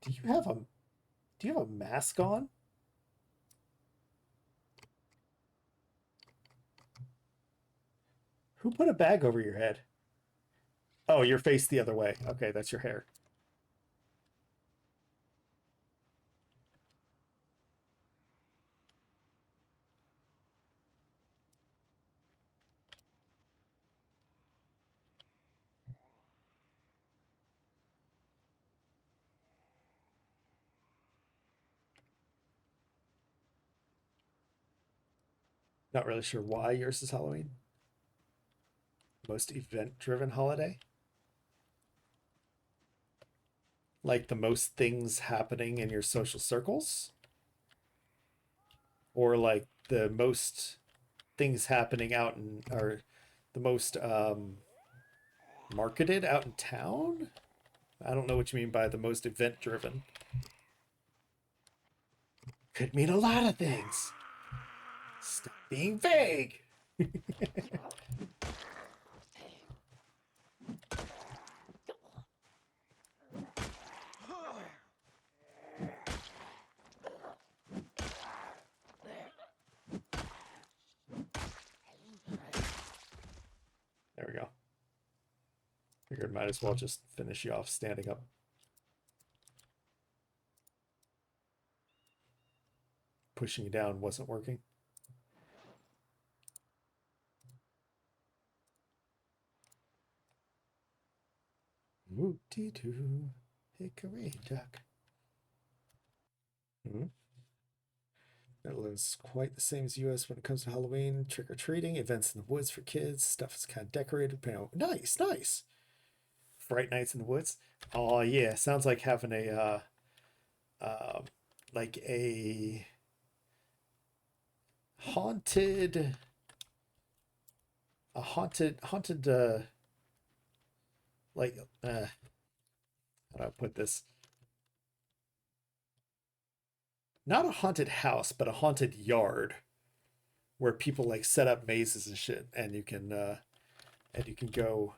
Do you have a do you have a mask on? Who put a bag over your head? Oh, your face the other way. Okay, that's your hair. Not really sure why yours is Halloween. Most event-driven holiday? Like the most things happening in your social circles? Or like the most things happening out in, or the most marketed out in town? I don't know what you mean by the most event driven. Could mean a lot of things. Stop being vague. There we go. Figured might as well just finish you off standing up. Pushing you down wasn't working. Woo-dee-doo, hickory duck. Netherlands quite the same as US when it comes to Halloween, trick-or-treating, events in the woods for kids, stuff is kind of decorated. Nice, nice. Fright nights in the woods. Oh yeah, sounds like having a like a haunted like how do I put this? Not a haunted house, but a haunted yard where people like set up mazes and shit, and you can go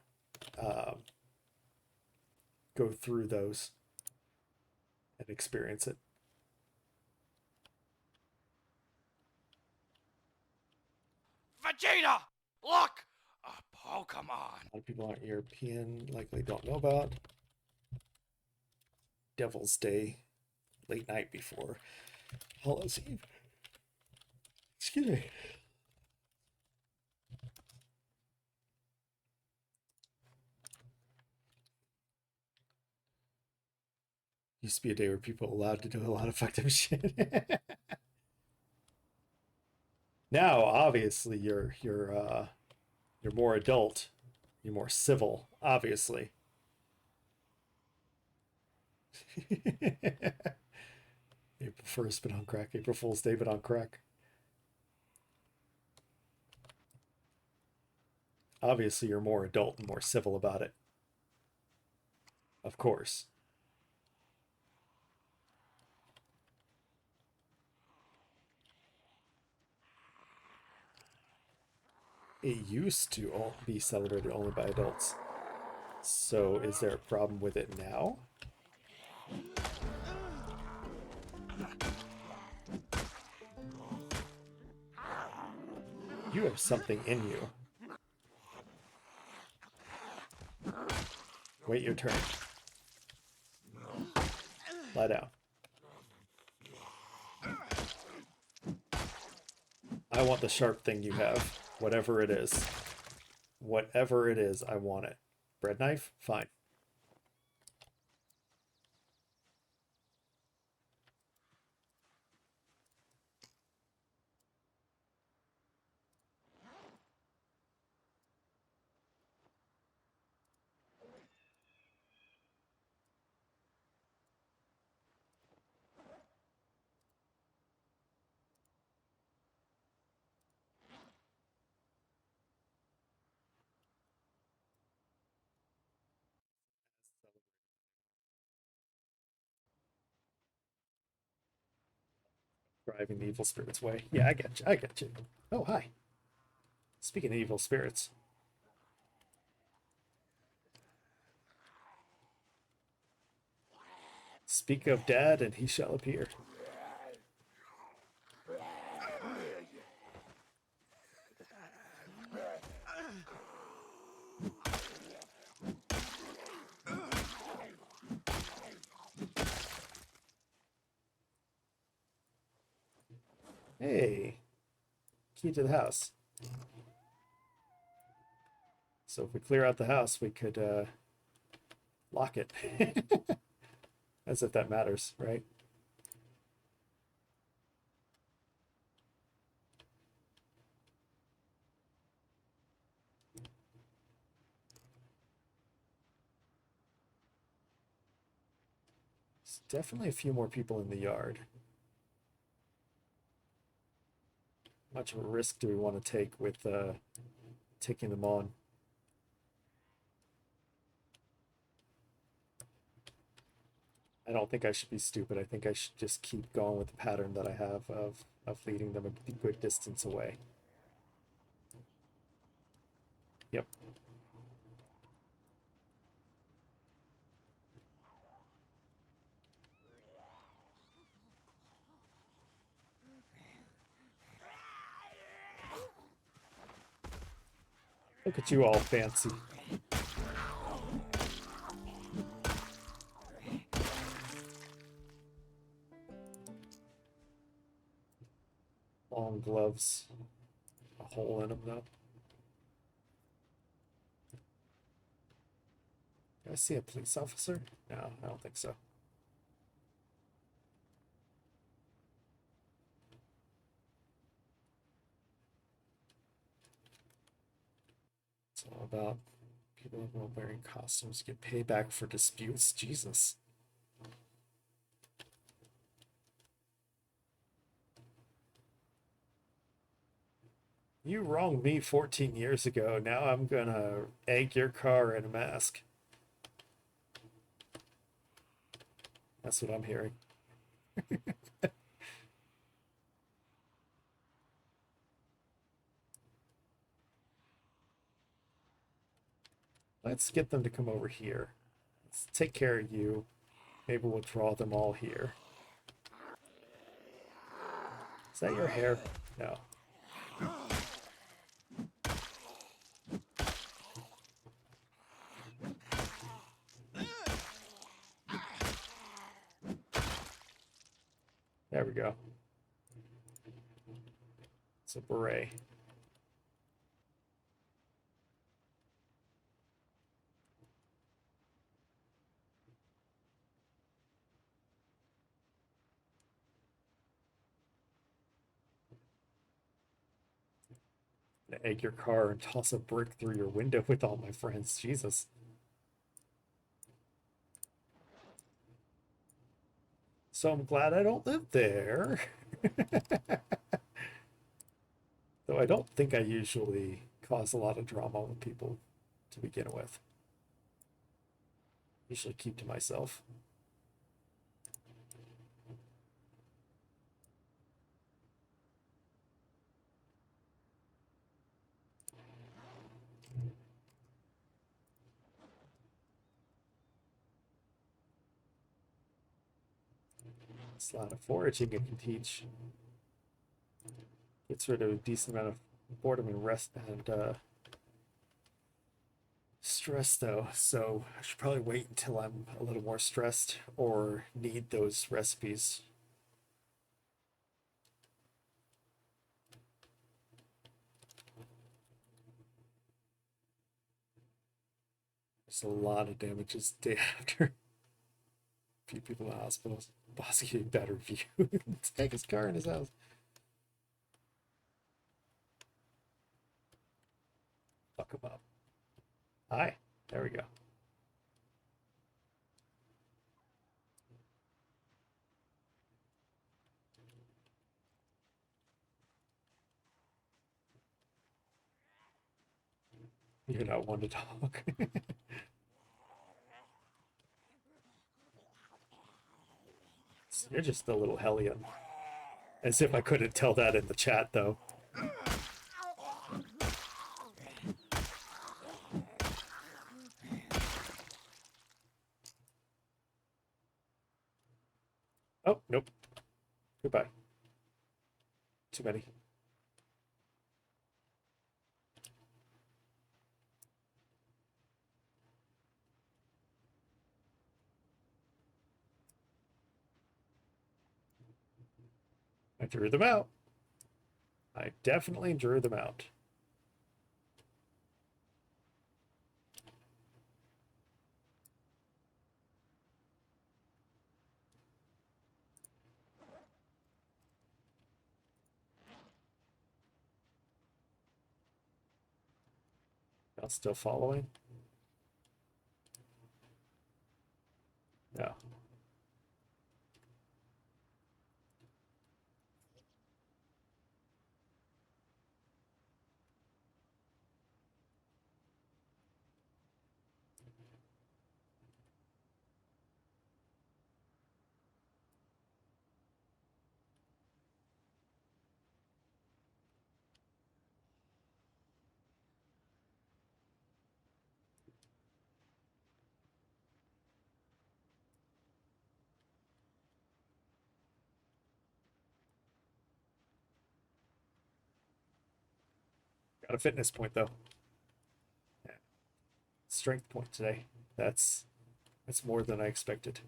go through those and experience it. Vegeta! Look! Oh, come on. A lot of people aren't European, likely don't know about Devil's Day, late night before Hallows Eve. Excuse me. Used to be a day where people were allowed to do a lot of fucked up shit. Now, obviously, you're more adult, you're more civil, obviously. April 1st, but on crack. April Fool's Day, but on crack. Obviously, you're more adult and more civil about it. Of course. It used to be celebrated only by adults. So is there a problem with it now? You have something in you. Wait your turn. Lie down. I want the sharp thing you have. Whatever it is. Whatever it is, I want it. Bread knife? Fine. Driving the evil spirits way. Yeah, I get you. I get you. Oh, hi. Speaking of evil spirits. Speak of Dad, and he shall appear. Hey, key to the house. So if we clear out the house, we could lock it. As if that matters, right? There's definitely a few more people in the yard. How much of a risk do we want to take with taking them on? I don't think I should be stupid. I think I should just keep going with the pattern that I have of leading them a good distance away. Yep. Look at you all fancy. Long gloves. A hole in them, though. Do I see a police officer? No, I don't think so. It's all about people wearing costumes get payback for disputes. Jesus. You wronged me 14 years ago. Now I'm gonna egg your car in a mask. That's what I'm hearing. Let's get them to come over here. Let's take care of you. Maybe we'll draw them all here. Is that your hair? No. There we go. It's a beret. Egg your car and toss a brick through your window with all my friends. Jesus. So I'm glad I don't live there. Though I don't think I usually cause a lot of drama with people to begin with. Usually keep to myself. It's a lot of foraging it can teach. Gets rid of a decent amount of boredom and rest and stress, though. So I should probably wait until I'm a little more stressed or need those recipes. There's a lot of damages day after. A few people in the hospitals. Boss getting better view. Take his car in his house. Fuck him up. Hi. There we go. You're not one to talk. You're just a little hellion. As if I couldn't tell that in the chat, though. Oh, nope. Goodbye. Too many. I drew them out. I definitely drew them out. Y'all still following? No. Got a fitness point though. Yeah. Strength point today. That's more than I expected.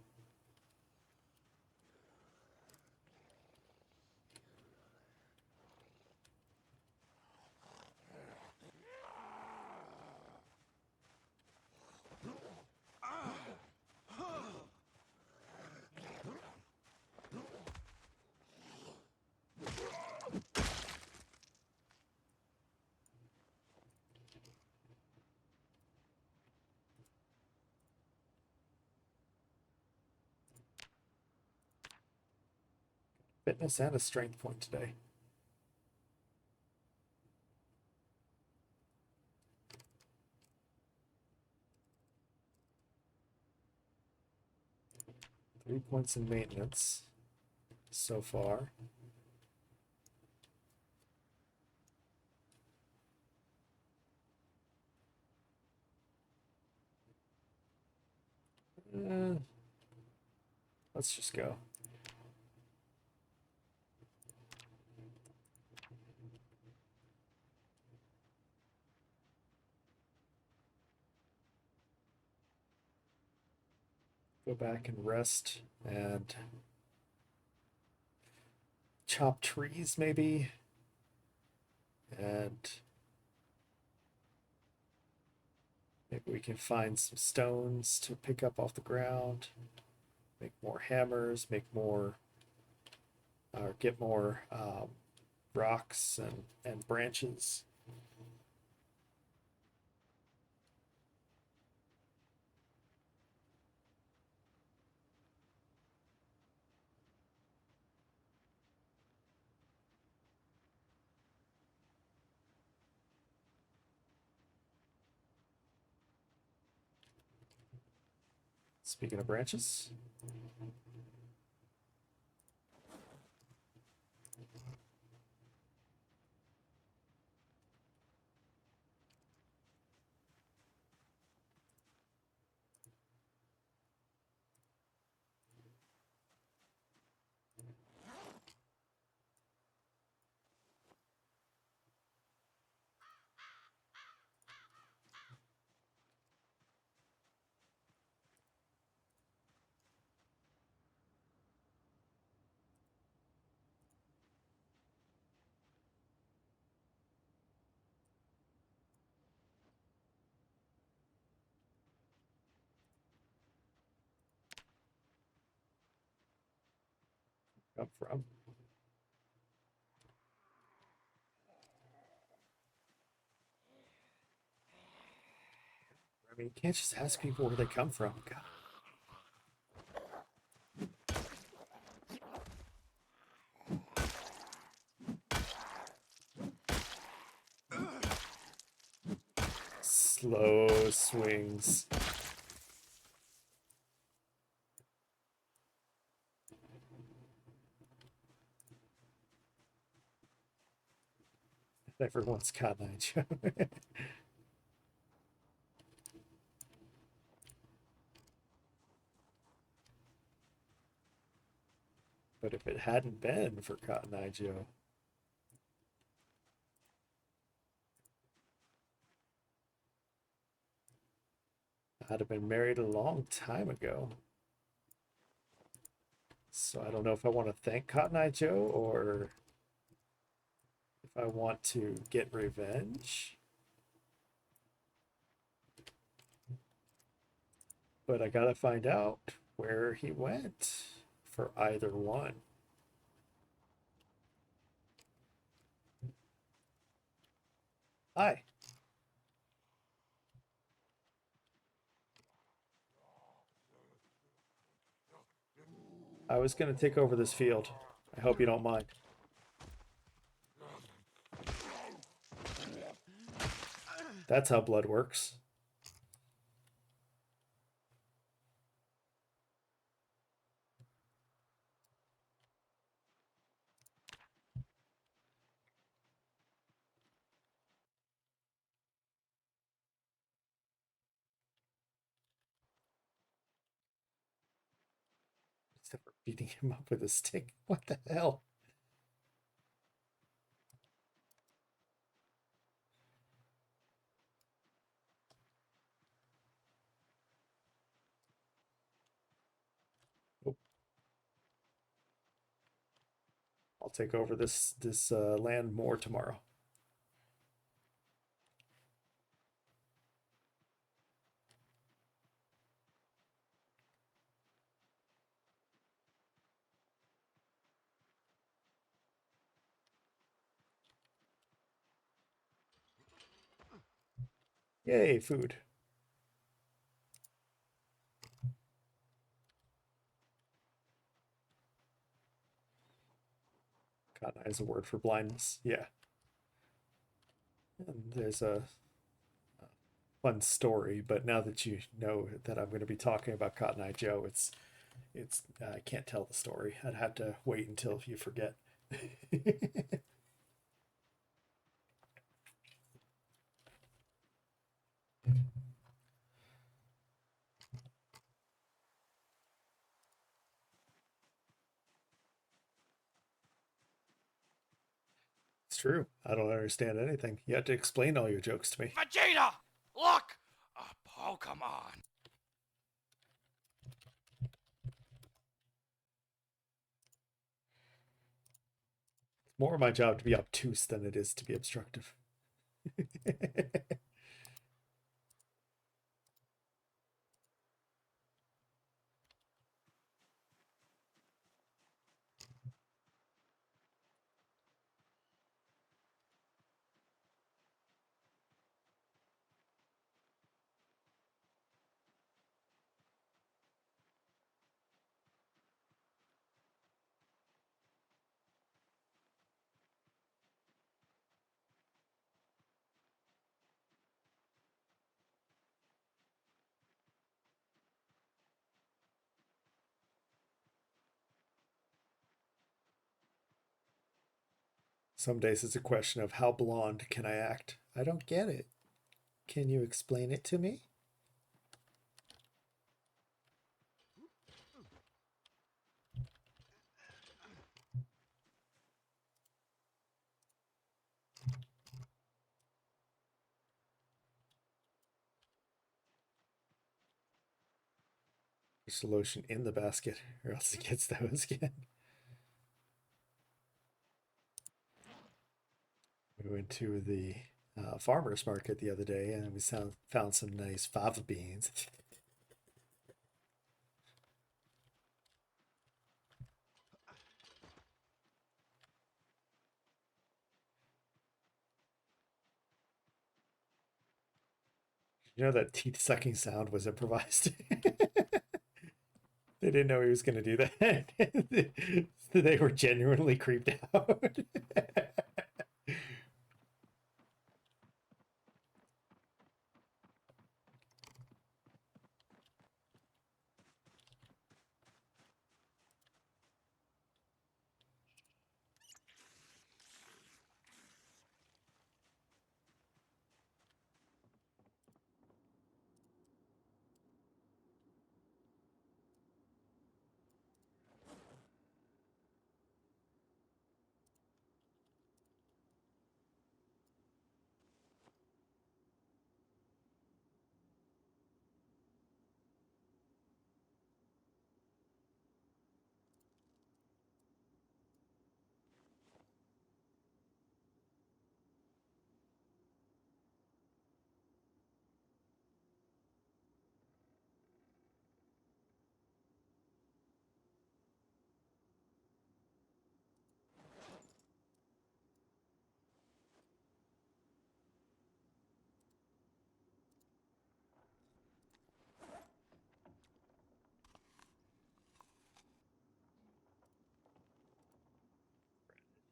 Fitness and a strength point today. Three points in maintenance so far. Let's just go. Go back and rest and chop trees maybe. And maybe we can find some stones to pick up off the ground. Make more hammers, make more, or get more rocks and branches. Speaking of branches, come from. I mean, you can't just ask people where they come from. God. Slow swings. Everyone's got an idea. But if it hadn't been for Cotton Eye Joe, I'd have been married a long time ago. So I don't know if I want to thank Cotton Eye Joe or if I want to get revenge. But I gotta find out where he went for either one. Hi. I was gonna take over this field. I hope you don't mind. That's how blood works. Except for beating him up with a stick. What the hell? take over this land more tomorrow. Yay, food. Cotton eye is a word for blindness. Yeah. And there's a fun story, but now that you know that I'm going to be talking about Cotton Eye Joe, it's I can't tell the story. I'd have to wait until you forget. It's true. I don't understand anything. You have to explain all your jokes to me. Vegeta! Look! A Pokemon! It's more my job to be obtuse than it is to be obstructive. Some days it's a question of how blonde can I act? I don't get it. Can you explain it to me? There's lotion in the basket, or else he gets those again. We went to the farmer's market the other day and we found some nice fava beans. You know that teeth sucking sound was improvised. They didn't know he was going to do that. They were genuinely creeped out.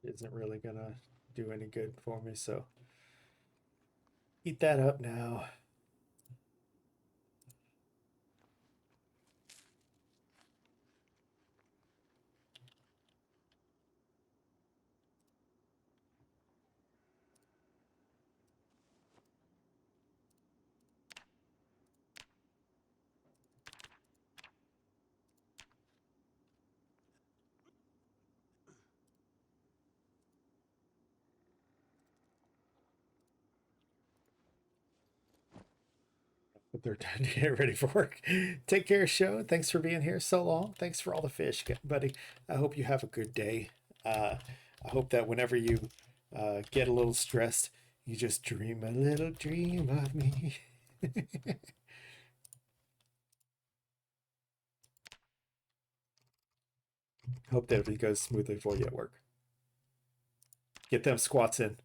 Isn't really gonna do any good for me, so eat that up now. But they're time to get ready for work. Take care, show. Thanks for being here so long. Thanks for all the fish, buddy. I hope you have a good day. I hope that whenever you get a little stressed, you just dream a little dream of me. Hope that everything goes smoothly for you at work. Get them squats in.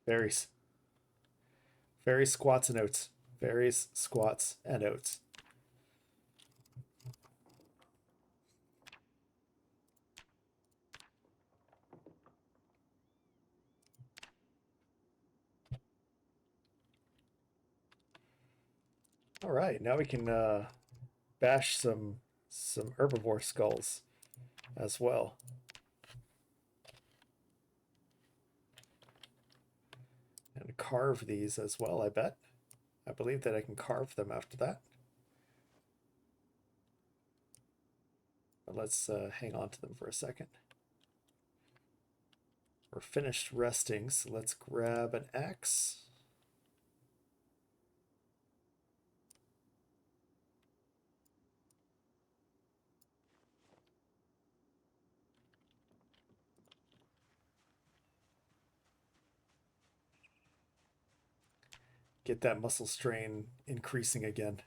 Fairies. Fairies, squats, and oats. Fairies, squats, and oats. All right, now we can bash some herbivore skulls as well. And carve these as well, I bet. I believe that I can carve them after that. But let's hang on to them for a second. We're finished resting, so let's grab an axe. Get that muscle strain increasing again.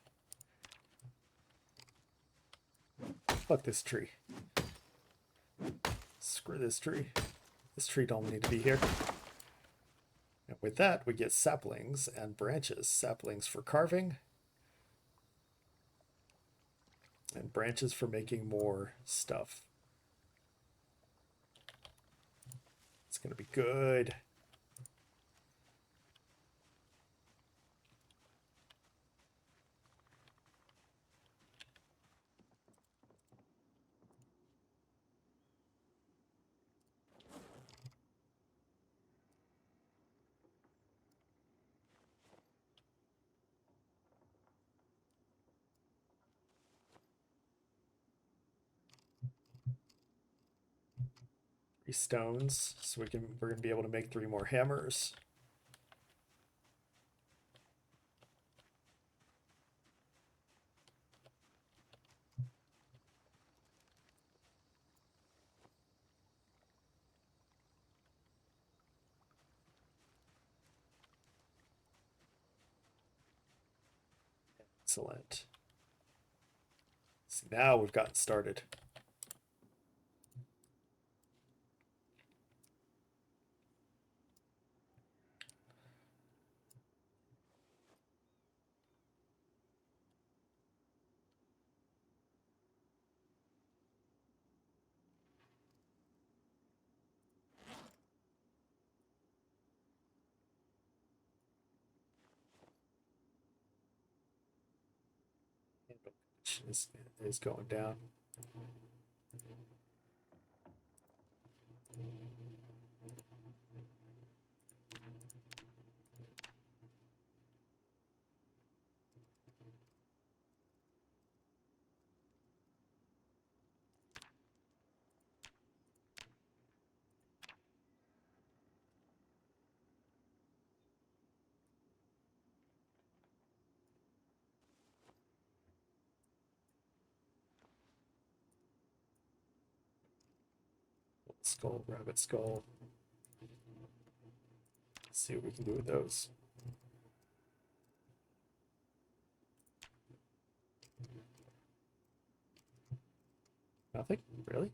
Fuck this tree. Screw this tree. This tree don't need to be here. And with that, we get saplings and branches. Saplings for carving. And branches for making more stuff. It's gonna be good. Stones, so we're gonna be able to make 3 more hammers. Excellent. See, now we've gotten started. Is going down. Skull, rabbit skull. Let's see what we can do with those. Nothing? Really?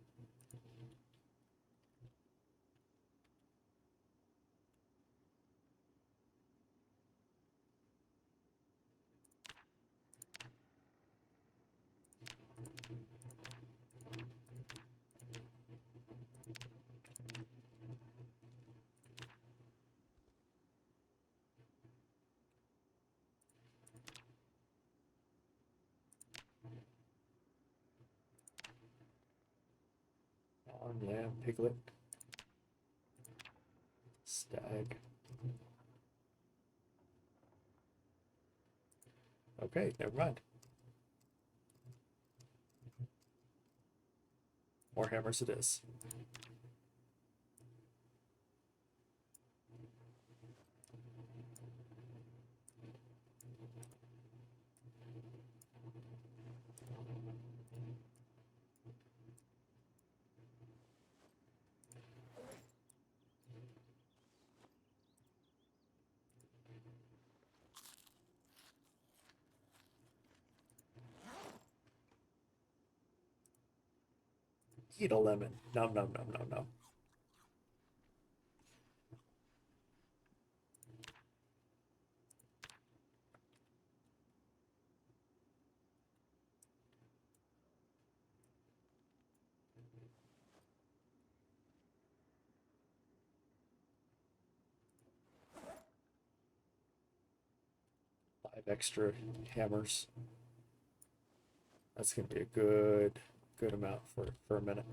On lamb, piglet, stag. Okay, never mind. More hammers it is. Eat a lemon. Nom nom nom nom nom. Five extra hammers. That's gonna be a good amount for a minute.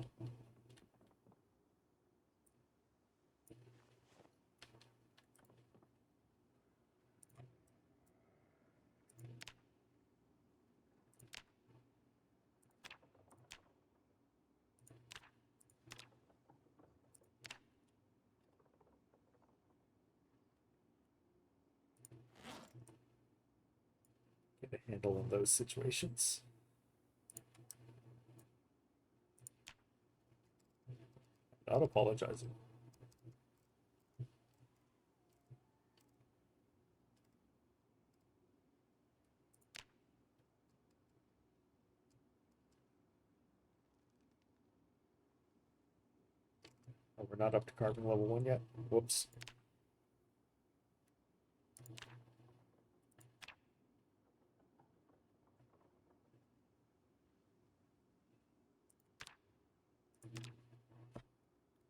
Get a handle on those situations. Not apologizing. Oh, we're not up to carving level 1 yet. Whoops.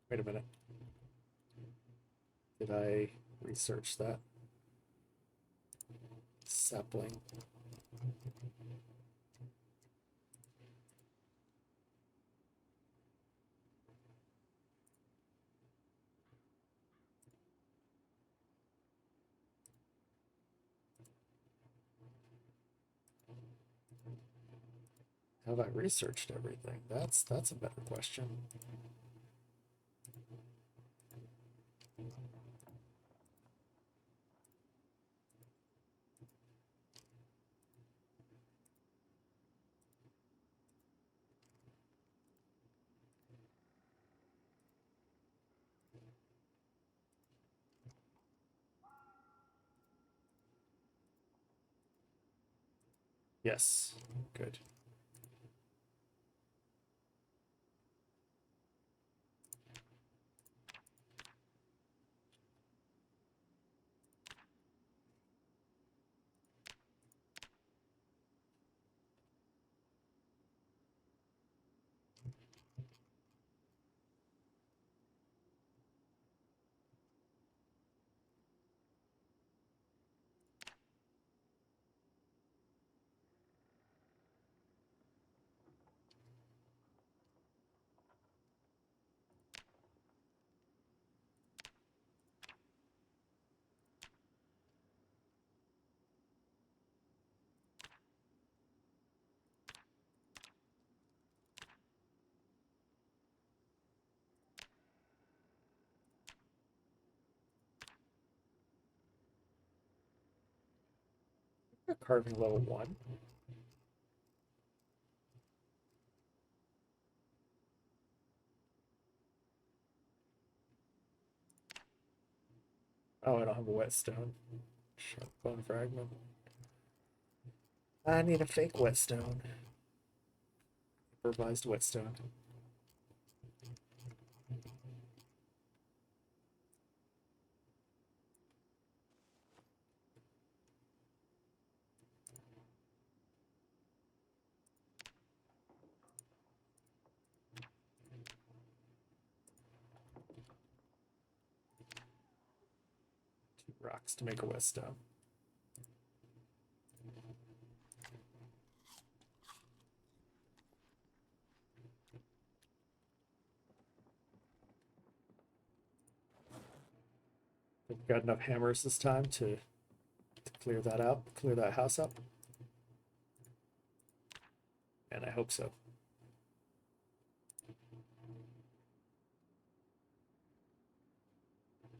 Wait a minute. Did I research that? Sapling. Have I researched everything? That's a better question. Yes, good. Carving level 1. Oh, I don't have a whetstone. Sharp bone fragment. I need a fake whetstone. Improvised whetstone. Two rocks to make a whetstone. We've got enough hammers this time to clear that out, clear that house up. And I hope so.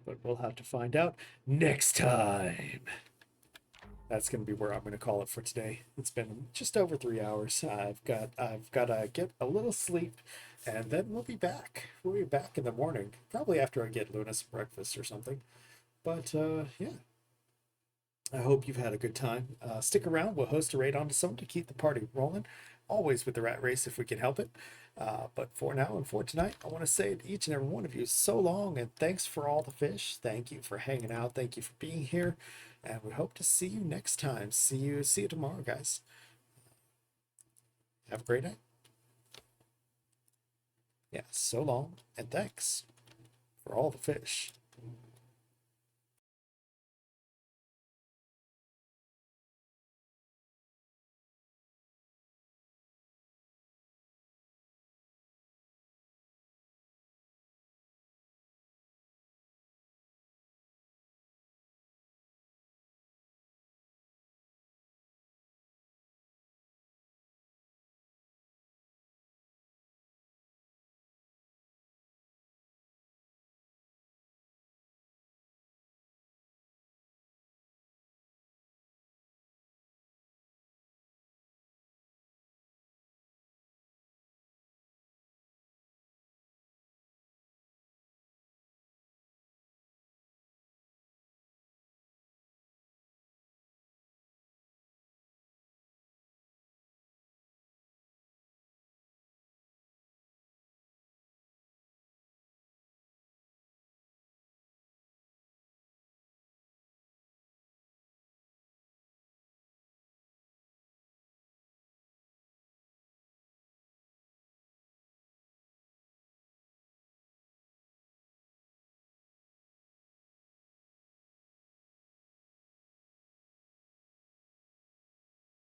But we'll have to find out next time. That's going to be where I'm going to call it for today. It's been just over 3 hours. I've got to get a little sleep, and then we'll be back. We'll be back in the morning, probably after I get Luna some breakfast or something. But yeah, I hope you've had a good time. Stick around. We'll host a raid onto someone to keep the party rolling. Always with the rat race if we can help it. But for now and for tonight, I want to say to each and every one of you, so long and thanks for all the fish. Thank you for hanging out. Thank you for being here. And we hope to see you next time. See you tomorrow, guys. Have a great night. Yeah, so long and thanks for all the fish.